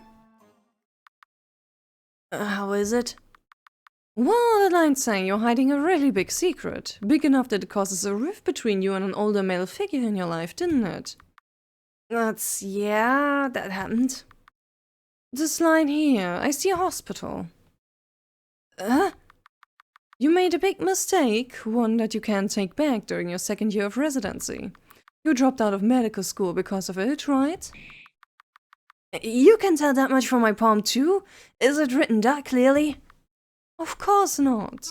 How is it? Well, the line's saying you're hiding a really big secret. Big enough that it causes a rift between you and an older male figure in your life, didn't it? Yeah, that happened. This line here, I see a hospital. You made a big mistake, one that you can't take back during your second year of residency. You dropped out of medical school because of it, right? You can tell that much from my palm too? Is it written that clearly? Of course not.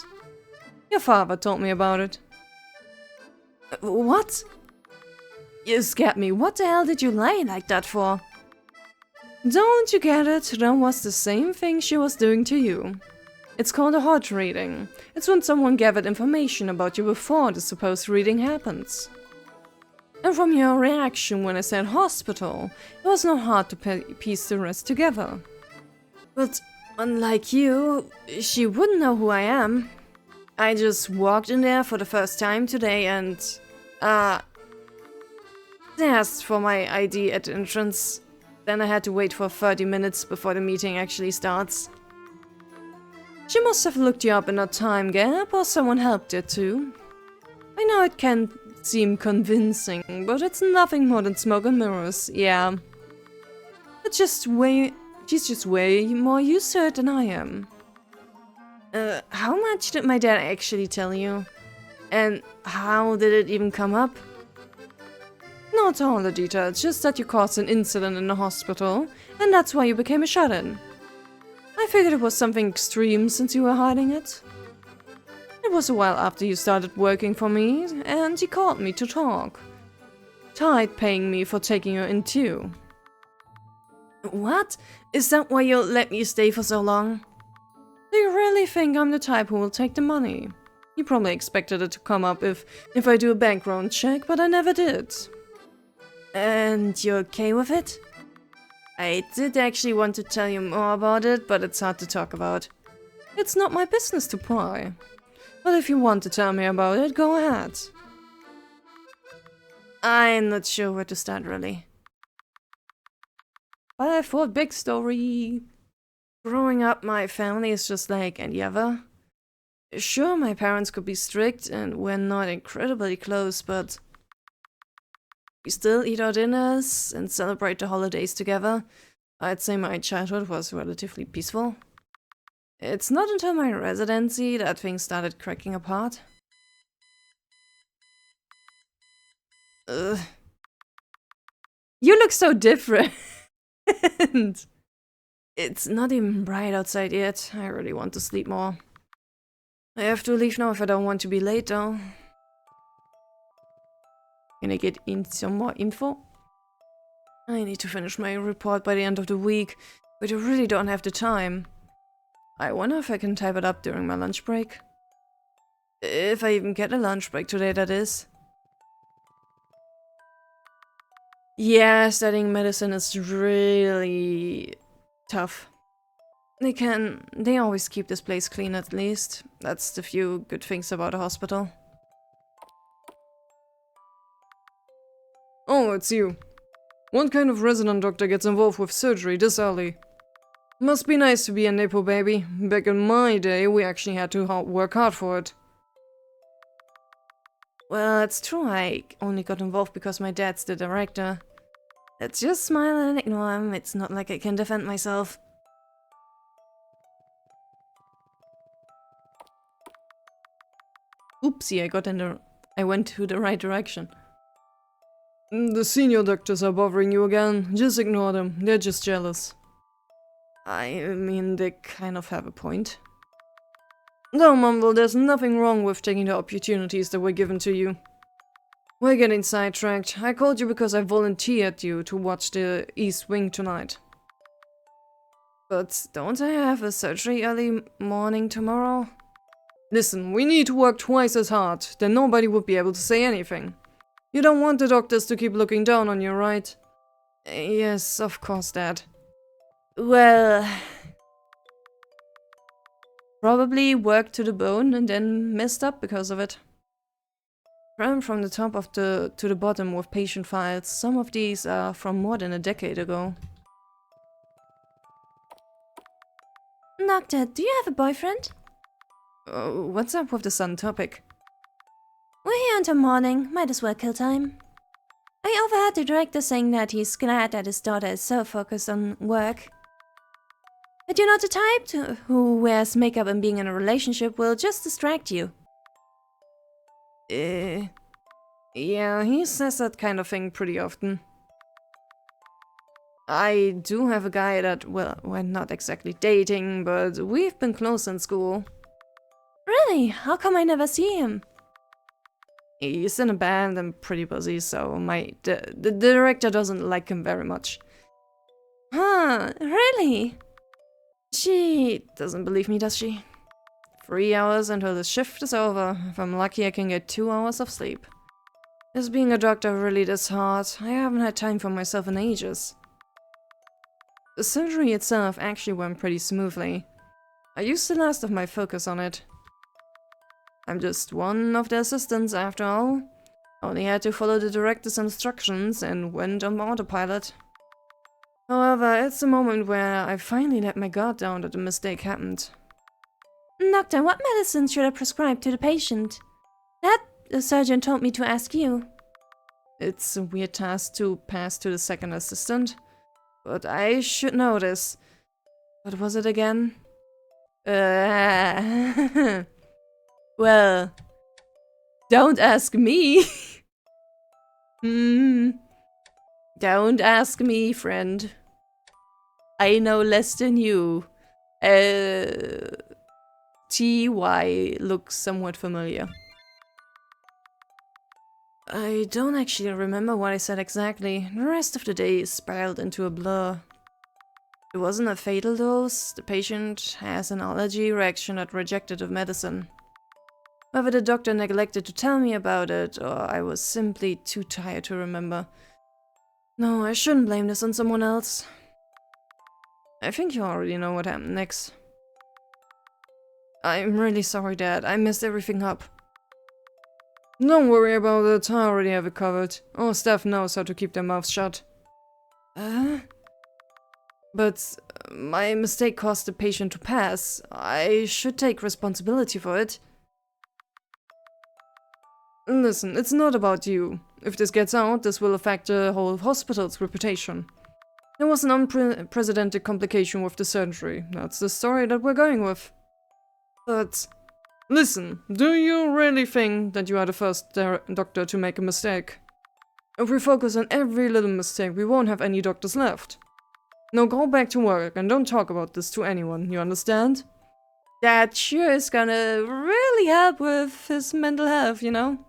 Your father told me about it. What? You scared me. What the hell did you lie like that for? Don't you get it? That was the same thing she was doing to you. It's called a hot reading. It's when someone gathered information about you before the supposed reading happens. And from your reaction when I said hospital, it was not hard to piece the rest together. But unlike you, she wouldn't know who I am. I just walked in there for the first time today and, they asked for my ID at the entrance. Then I had to wait for 30 minutes before the meeting actually starts. She must have looked you up in a time gap, or someone helped her too. I know it can seem convincing, but it's nothing more than smoke and mirrors, yeah. She's just way more used to it than I am. How much did my dad actually tell you? And how did it even come up? Not all the details, just that you caused an incident in the hospital, and that's why you became a shut-in. I figured it was something extreme since you were hiding it. It was a while after you started working for me, and he called me to talk. Tried paying me for taking you in too. What? Is that why you let me stay for so long? Do you really think I'm the type who will take the money? You probably expected it to come up if I do a background check, but I never did. And you're okay with it? I did actually want to tell you more about it, but it's hard to talk about. It's not my business to pry. But if you want to tell me about it, go ahead. I'm not sure where to start, really. But I thought big story. Growing up, my family is just like any other. Sure, my parents could be strict and we're not incredibly close, but we still eat our dinners and celebrate the holidays together. I'd say my childhood was relatively peaceful. It's not until my residency that things started cracking apart. You look so different. It's not even bright outside yet. I really want to sleep more. I have to leave now if I don't want to be late though. Can I get in some more info? I need to finish my report by the end of the week, but I really don't have the time. I wonder if I can type it up during my lunch break. If I even get a lunch break today, that is. Yeah, studying medicine is really tough. They always keep this place clean at least. That's the few good things about a hospital. Oh, it's you. What kind of resident doctor gets involved with surgery this early? Must be nice to be a Nepo baby. Back in my day, we actually had to work hard for it. Well, it's true, I only got involved because my dad's the director. Let's just smile and ignore him, it's not like I can defend myself. Oopsie, I went to the right direction. The senior doctors are bothering you again. Just ignore them, they're just jealous. I mean, they kind of have a point. Don't mumble, there's nothing wrong with taking the opportunities that were given to you. We're getting sidetracked. I called you because I volunteered you to watch the East Wing tonight. But don't I have a surgery early morning tomorrow? Listen, we need to work twice as hard, then nobody would be able to say anything. You don't want the doctors to keep looking down on you, right? Yes, of course, Dad. Well... probably worked to the bone and then messed up because of it. Ran from the top of to the bottom with patient files. Some of these are from more than a decade ago. Doctor, do you have a boyfriend? What's up with the sun topic? We're here until morning, might as well kill time. I overheard the director saying that he's glad that his daughter is so focused on work. But you're not the type who wears makeup and being in a relationship will just distract you. Yeah, he says that kind of thing pretty often. I do have a guy that, well, we're not exactly dating, but we've been close in school. Really? How come I never see him? He's in a band and pretty busy, so the director doesn't like him very much. Huh, really? She doesn't believe me, does she? 3 hours until the shift is over. If I'm lucky, I can get 2 hours of sleep. Is being a doctor really this hard? I haven't had time for myself in ages. The surgery itself actually went pretty smoothly. I used the last of my focus on it. I'm just one of the assistants after all. Only had to follow the director's instructions and went on autopilot. However, it's the moment where I finally let my guard down that a mistake happened. Doctor, what medicine should I prescribe to the patient? That the surgeon told me to ask you. It's a weird task to pass to the second assistant, but I should know this. What was it again? Well, don't ask me. Don't ask me, friend. I know less than you. TY looks somewhat familiar. I don't actually remember what I said exactly. The rest of the day spiraled into a blur. It wasn't a fatal dose. The patient has an allergy reaction that rejected the medicine. Whether the doctor neglected to tell me about it, or I was simply too tired to remember. No, I shouldn't blame this on someone else. I think you already know what happened next. I'm really sorry, Dad. I messed everything up. Don't worry about it. I already have it covered. Our staff knows how to keep their mouths shut. But my mistake caused the patient to pass. I should take responsibility for it. Listen, it's not about you. If this gets out, this will affect the whole hospital's reputation. There was an unprecedented complication with the surgery. That's the story that we're going with. But, listen, do you really think that you are the first doctor to make a mistake? If we focus on every little mistake, we won't have any doctors left. Now go back to work and don't talk about this to anyone, you understand? That sure is gonna really help with his mental health, you know?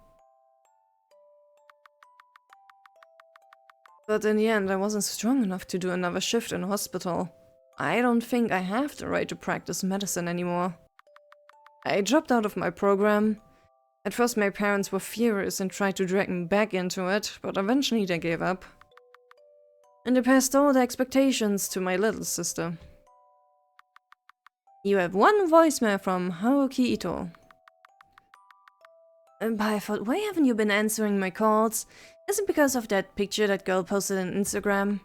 But in the end, I wasn't strong enough to do another shift in a hospital. I don't think I have the right to practice medicine anymore. I dropped out of my program. At first my parents were furious and tried to drag me back into it, but eventually they gave up. And they passed all the expectations to my little sister. You have one voicemail from Haruki Ito. But I thought, why haven't you been answering my calls? Is it because of that picture that girl posted on Instagram?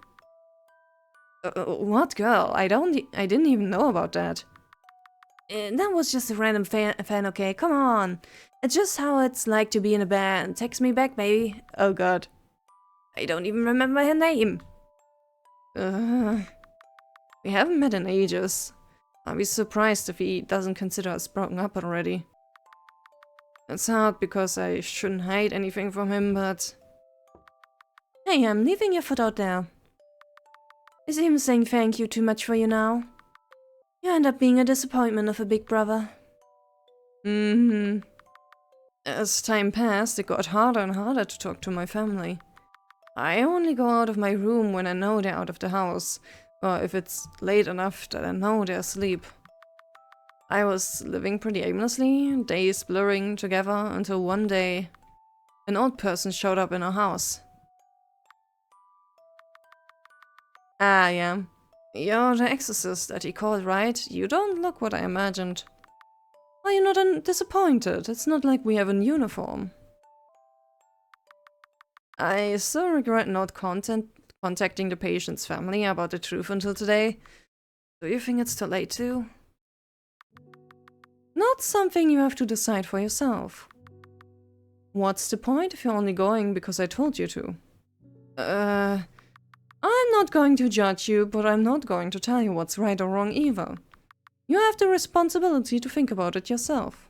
What girl? I didn't even know about that. That was just a random fan, okay? Come on. It's just how it's like to be in a band. Text me back, baby. Oh god. I don't even remember her name. We haven't met in ages. I'd be surprised if he doesn't consider us broken up already. It's hard because I shouldn't hide anything from him, but... Hey, I'm leaving your foot out there. Is him saying thank you too much for you now? You end up being a disappointment of a big brother. As time passed, it got harder and harder to talk to my family. I only go out of my room when I know they're out of the house, or if it's late enough that I know they're asleep. I was living pretty aimlessly, days blurring together, until one day, an old person showed up in our house. Ah, yeah. You're the exorcist that he called, right? You don't look what I imagined. Are you not disappointed? It's not like we have a uniform. I still regret not contacting the patient's family about the truth until today. Do you think it's too late to? Not something you have to decide for yourself. What's the point if you're only going because I told you to? I'm not going to judge you, but I'm not going to tell you what's right or wrong either. You have the responsibility to think about it yourself.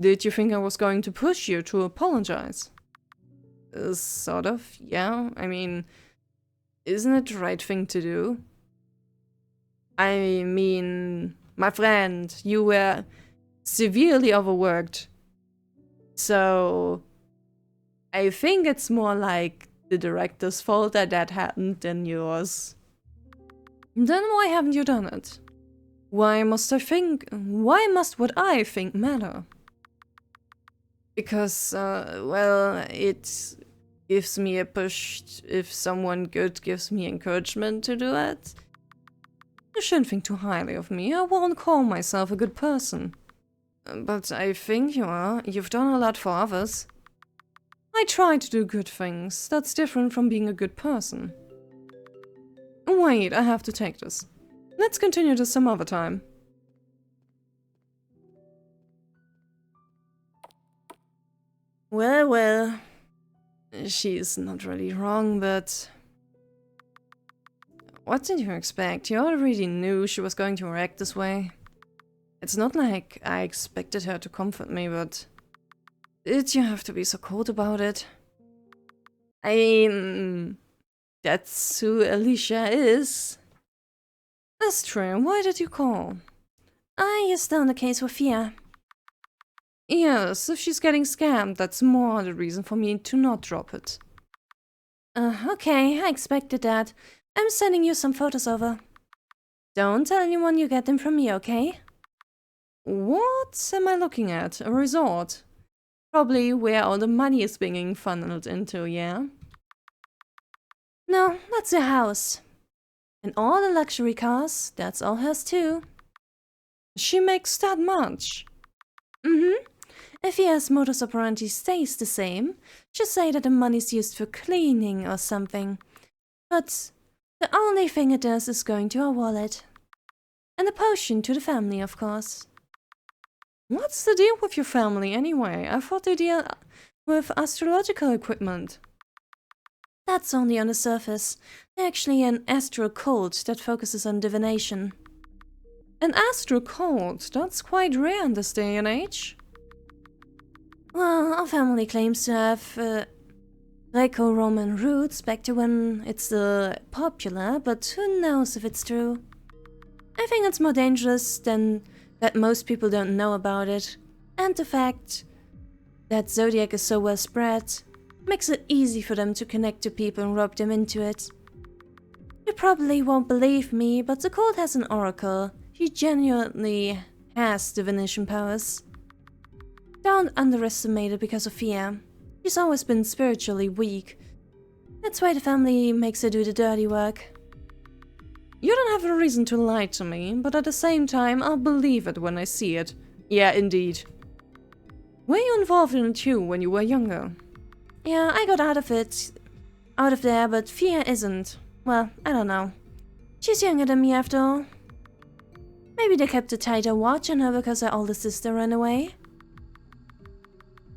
Did you think I was going to push you to apologize? Sort of, yeah. I mean, isn't it the right thing to do? I mean, my friend, you were severely overworked. So, I think it's more like the director's fault that happened than yours. Then why haven't you done it? Why must what I think matter? Because, well, it gives me a push if someone good gives me encouragement to do it. You shouldn't think too highly of me. I won't call myself a good person. But I think you are. You've done a lot for others. I try to do good things. That's different from being a good person. Wait, I have to take this. Let's continue this some other time. Well, well. She's not really wrong, but... What did you expect? You already knew she was going to react this way. It's not like I expected her to comfort me, but... Did you have to be so cold about it? I mean... That's who Alicia is. That's true. Why did you call? You're still on the case with Fia. Yes, if she's getting scammed, that's more the reason for me to not drop it. Okay, I expected that. I'm sending you some photos over. Don't tell anyone you get them from me, okay? What am I looking at? A resort? Probably where all the money is being funneled into, yeah? No, that's her house. And all the luxury cars, that's all hers too. She makes that much? If Fia's modus operandi stays the same, just say that the money's used for cleaning or something. But the only thing it does is going to her wallet. And the potion to the family, of course. What's the deal with your family anyway? I thought they deal with astrological equipment. That's only on the surface. They're actually an astral cult that focuses on divination. An astral cult? That's quite rare in this day and age. Well, our family claims to have Greco-Roman roots back to when it's still popular, but who knows if it's true. I think it's more dangerous than that most people don't know about it, and the fact that Zodiac is so well spread makes it easy for them to connect to people and rope them into it. You probably won't believe me, but the cult has an oracle. He genuinely has divination powers. Don't underestimate it because of fear. She's always been spiritually weak. That's why the family makes her do the dirty work. You don't have a reason to lie to me, but at the same time, I'll believe it when I see it. Yeah, indeed. Were you involved in it too when you were younger? Yeah, I got out of there, but Fia isn't. Well, I don't know. She's younger than me after all. Maybe they kept a tighter watch on her because her older sister ran away.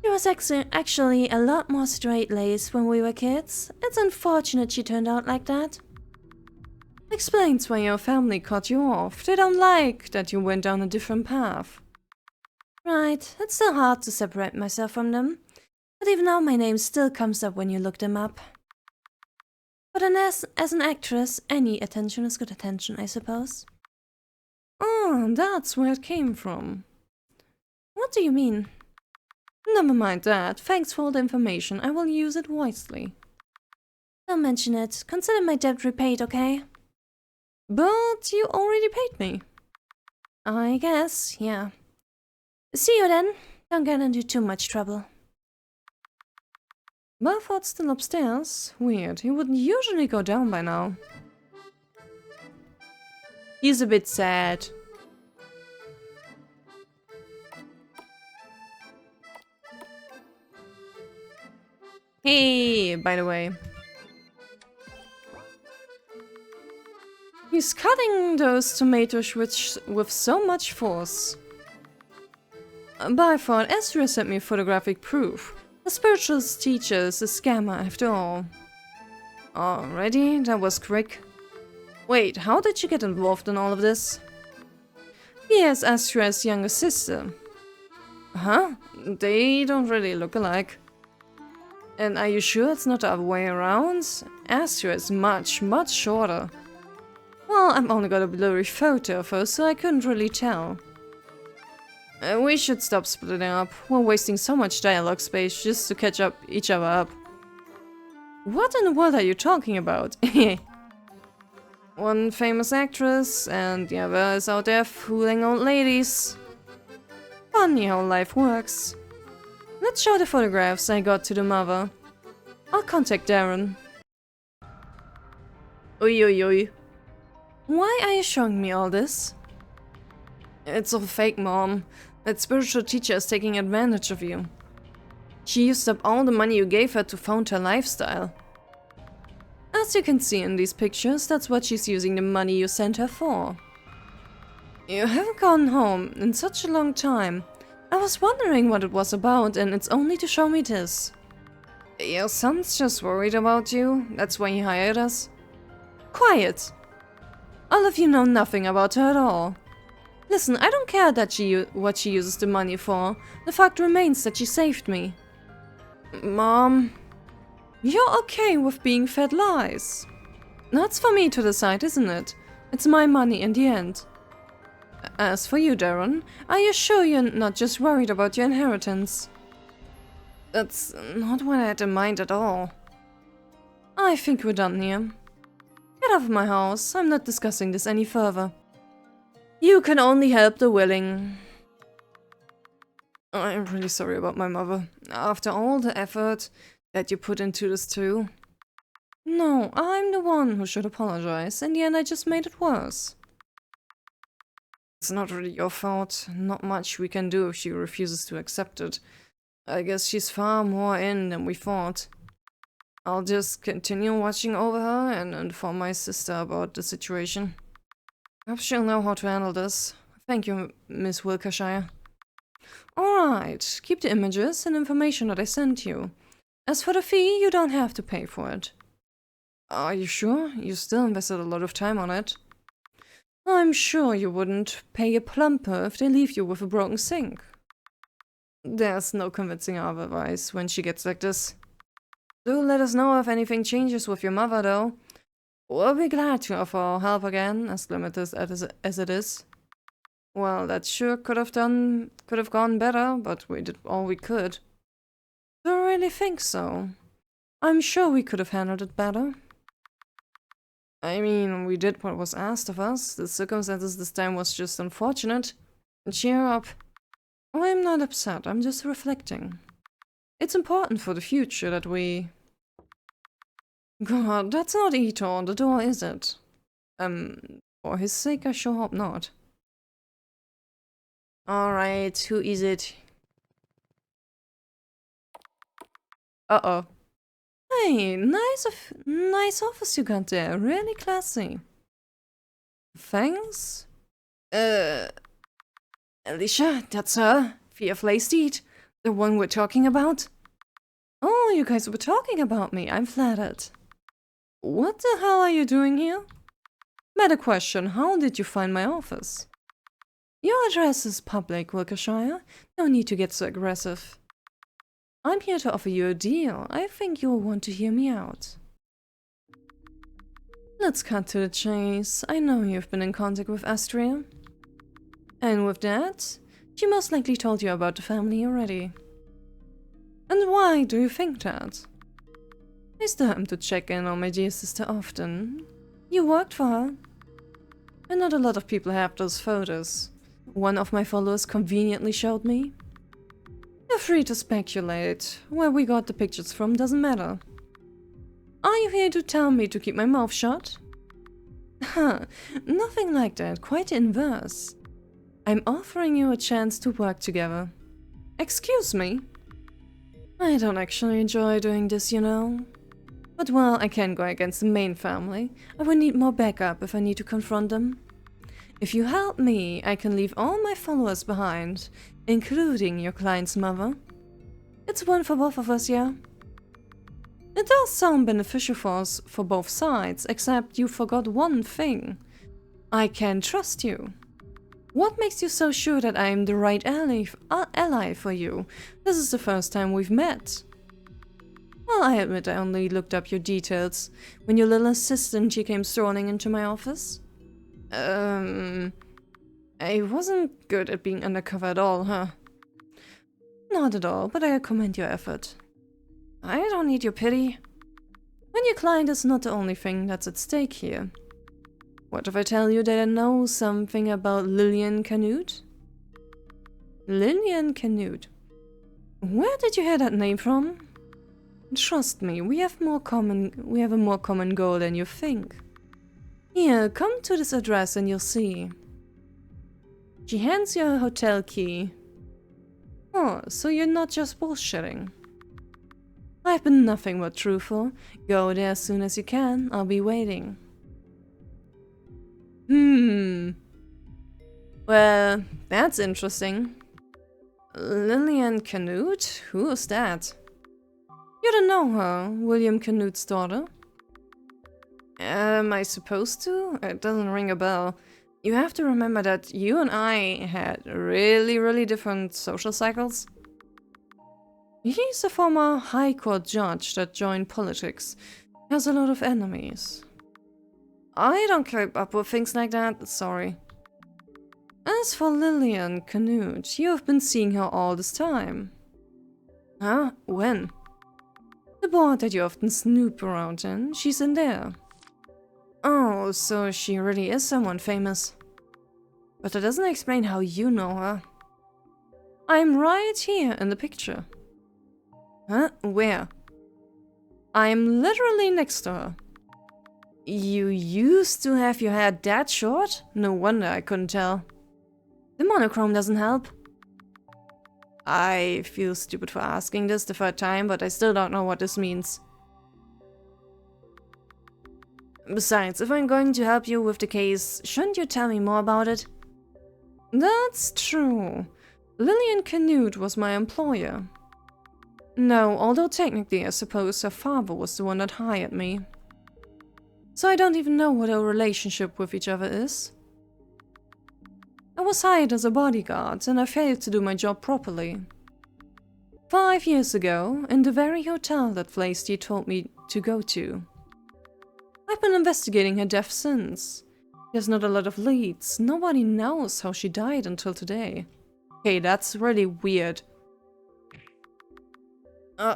She was actually a lot more straight-laced when we were kids. It's unfortunate she turned out like that. Explains why your family cut you off. They don't like that you went down a different path. Right, it's still hard to separate myself from them. But even now my name still comes up when you look them up. But as an actress, any attention is good attention, I suppose. Oh, that's where it came from. What do you mean? Never mind that. Thanks for all the information. I will use it wisely. Don't mention it. Consider my debt repaid, okay? But you already paid me. I guess, yeah. See you then. Don't get into too much trouble. Belfort's still upstairs? Weird. He wouldn't usually go down by now. He's a bit sad. Hey, by the way. He's cutting those tomatoes with so much force. Belfort, Ezra sent me photographic proof. The spiritual teacher is a scammer after all. Already? That was quick. Wait, how did you get involved in all of this? He has Astra's younger sister. Huh? They don't really look alike. And are you sure it's not the other way around? Astra is much, much shorter. Well, I've only got a blurry photo of her, so I couldn't really tell. We should stop splitting up. We're wasting so much dialogue space just to catch each other up. What in the world are you talking about? One famous actress, and the other is out there fooling old ladies. Funny how life works. Let's show the photographs I got to the mother. I'll contact Darren. Oi oi oi. Why are you showing me all this? It's all fake, Mom. That spiritual teacher is taking advantage of you. She used up all the money you gave her to fund her lifestyle. As you can see in these pictures, that's what she's using the money you sent her for. You haven't gone home in such a long time. I was wondering what it was about, and it's only to show me this. Your son's just worried about you. That's why he hired us. Quiet! All of you know nothing about her at all. Listen, I don't care that what she uses the money for. The fact remains that she saved me. Mom, you're okay with being fed lies. That's for me to decide, isn't it? It's my money in the end. As for you, Darren, are you sure you're not just worried about your inheritance? That's not what I had in mind at all. I think we're done here. Get out of my house. I'm not discussing this any further. You can only help the willing. I'm really sorry about my mother. After all the effort that you put into this too. No, I'm the one who should apologize. In the end, I just made it worse. It's not really your fault. Not much we can do if she refuses to accept it. I guess she's far more in than we thought. I'll just continue watching over her and inform my sister about the situation. Perhaps she'll know how to handle this. Thank you, Miss Wilkershire. Alright, keep the images and information that I sent you. As for the fee, you don't have to pay for it. Are you sure? You still invested a lot of time on it. I'm sure you wouldn't pay a plumper if they leave you with a broken sink. There's no convincing her otherwise when she gets like this. Do let us know if anything changes with your mother, though. We'll be glad to offer our help again, as limited as it is. Well, that sure could have gone better, but we did all we could. Do you really think so? I'm sure we could have handled it better. I mean, we did what was asked of us. The circumstances this time was just unfortunate. Cheer up. I'm not upset, I'm just reflecting. It's important for the future that we... God, that's not Ito on the door, is it? For his sake, I sure hope not. Alright, who is it? Uh-oh. Hey, nice office you got there. Really classy. Thanks. Alicia, that's her. Fia Flaysteed. The one we're talking about. Oh, you guys were talking about me. I'm flattered. What the hell are you doing here? Meta question, how did you find my office? Your address is public, Wiltshire. No need to get so aggressive. I'm here to offer you a deal. I think you'll want to hear me out. Let's cut to the chase. I know you've been in contact with Astria. And with that, she most likely told you about the family already. And why do you think that? I still happen to check in on my dear sister often. You worked for her. And not a lot of people have those photos. One of my followers conveniently showed me. You're free to speculate. Where we got the pictures from doesn't matter. Are you here to tell me to keep my mouth shut? Huh, nothing like that, quite the inverse. I'm offering you a chance to work together. Excuse me? I don't actually enjoy doing this, you know. But well, I can't go against the main family. I will need more backup if I need to confront them. If you help me, I can leave all my followers behind, including your client's mother. It's one for both of us, yeah? It does sound beneficial for both sides, except you forgot one thing. I can trust you. What makes you so sure that I am the right ally for you? This is the first time we've met. Well, I admit I only looked up your details when your little assistant she came strolling into my office. I wasn't good at being undercover at all, huh? Not at all, but I commend your effort. I don't need your pity. When your client is not the only thing that's at stake here. What if I tell you that I know something about Lillian Canute? Lillian Canute? Where did you hear that name from? Trust me, we have a more common goal than you think. Here, come to this address and you'll see. She hands you a hotel key. Oh, so you're not just bullshitting. I've been nothing but truthful. Go there as soon as you can. I'll be waiting. Well, that's interesting. Lillian Canute? Who is that? You don't know her, William Canute's daughter? Am I supposed to? It doesn't ring a bell. You have to remember that you and I had really different social cycles. He's a former high court judge that joined politics. He has a lot of enemies. I don't keep up with things like that, sorry. As for Lillian Canute, you have been seeing her all this time. Huh? When? The board that you often snoop around in, she's in there. Oh, so she really is someone famous. But that doesn't explain how you know her. I'm right here in the picture. Huh? Where? I'm literally next to her. You used to have your hair that short? No wonder I couldn't tell. The monochrome doesn't help. I feel stupid for asking this the third time, but I still don't know what this means. Besides, if I'm going to help you with the case, shouldn't you tell me more about it? That's true. Lillian Canute was my employer. No, although technically I suppose her father was the one that hired me. So I don't even know what our relationship with each other is. I was hired as a bodyguard and I failed to do my job properly. 5 years ago, in the very hotel that Flaysteed told me to go to. I've been investigating her death since. There's not a lot of leads. Nobody knows how she died until today. Okay, that's really weird.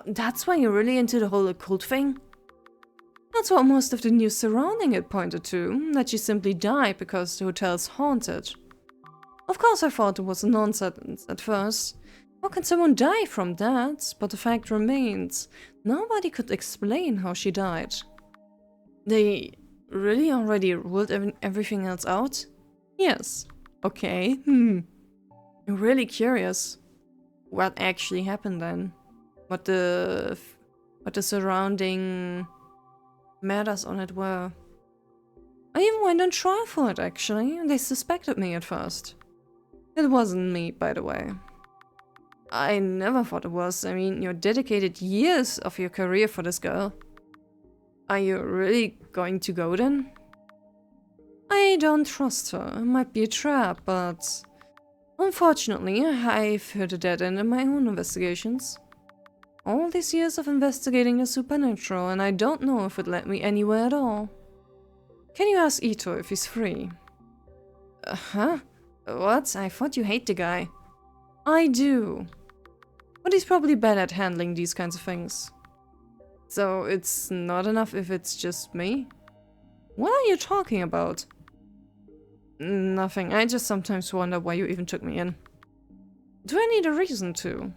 That's why you're really into the whole occult thing? That's what most of the news surrounding it pointed to, that she simply died because the hotel's haunted. Of course I thought it was nonsense at first. How can someone die from that? But the fact remains, nobody could explain how she died. They really already ruled everything else out? Yes. Okay. I'm really curious. What actually happened then? What the surrounding matters on it were. I even went on trial for it, actually. They suspected me at first. It wasn't me, by the way. I never thought it was. I mean, you dedicated years of your career for this girl. Are you really going to go then? I don't trust her. It might be a trap, but... Unfortunately, I've hit a dead end in my own investigations. All these years of investigating the supernatural, and I don't know if it led me anywhere at all. Can you ask Ito if he's free? Huh? What? I thought you hate the guy. I do. But he's probably bad at handling these kinds of things. So it's not enough if it's just me? What are you talking about? Nothing. I just sometimes wonder why you even took me in. Do I need a reason to?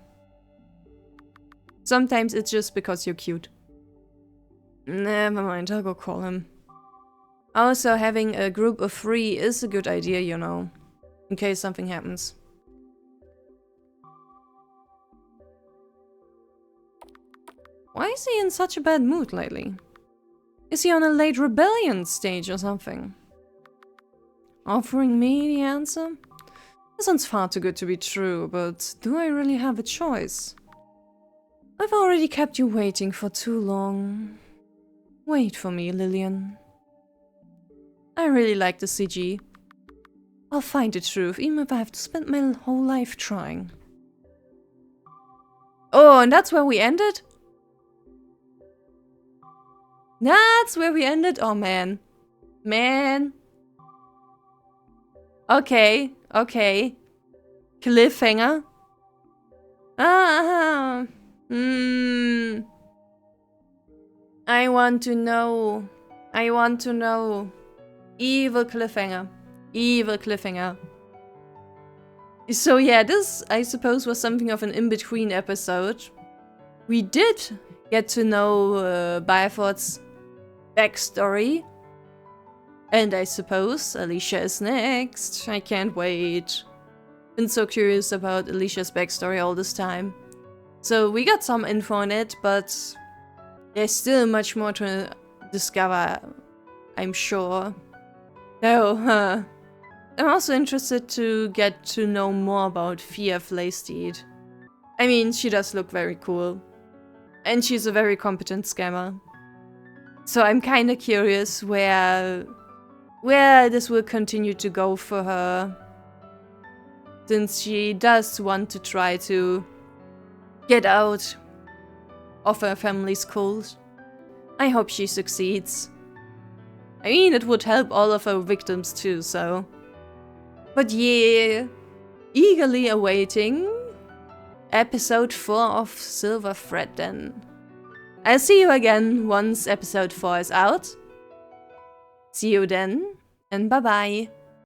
Sometimes it's just because you're cute. Never mind, I'll go call him. Also, having a group of 3 is a good idea, you know. In case something happens. Why is he in such a bad mood lately? Is he on a late rebellion stage or something? Offering me the answer? This sounds far too good to be true, but do I really have a choice? I've already kept you waiting for too long. Wait for me, Lillian. I really like the CG. I'll find the truth, even if I have to spend my whole life trying. Oh, and that's where we ended? That's where we ended? Oh, man. Man. Okay, okay. Cliffhanger. Ah. I want to know. I want to know. Evil cliffhanger. Evil cliffhanger. So yeah, this, I suppose, was something of an in-between episode. We did get to know Byford's backstory. And I suppose Alicia is next. I can't wait. Been so curious about Alicia's backstory all this time. So we got some info on it, but there's still much more to discover, I'm sure. No, I'm also interested to get to know more about Fia Flaysteed. I mean, she does look very cool. And she's a very competent scammer. So I'm kinda curious where this will continue to go for her. Since she does want to try to get out of her family's cult. I hope she succeeds. I mean, it would help all of her victims too, so... But yeah, eagerly awaiting episode 4 of Silver Thread then. I'll see you again once episode 4 is out. See you then, and bye bye.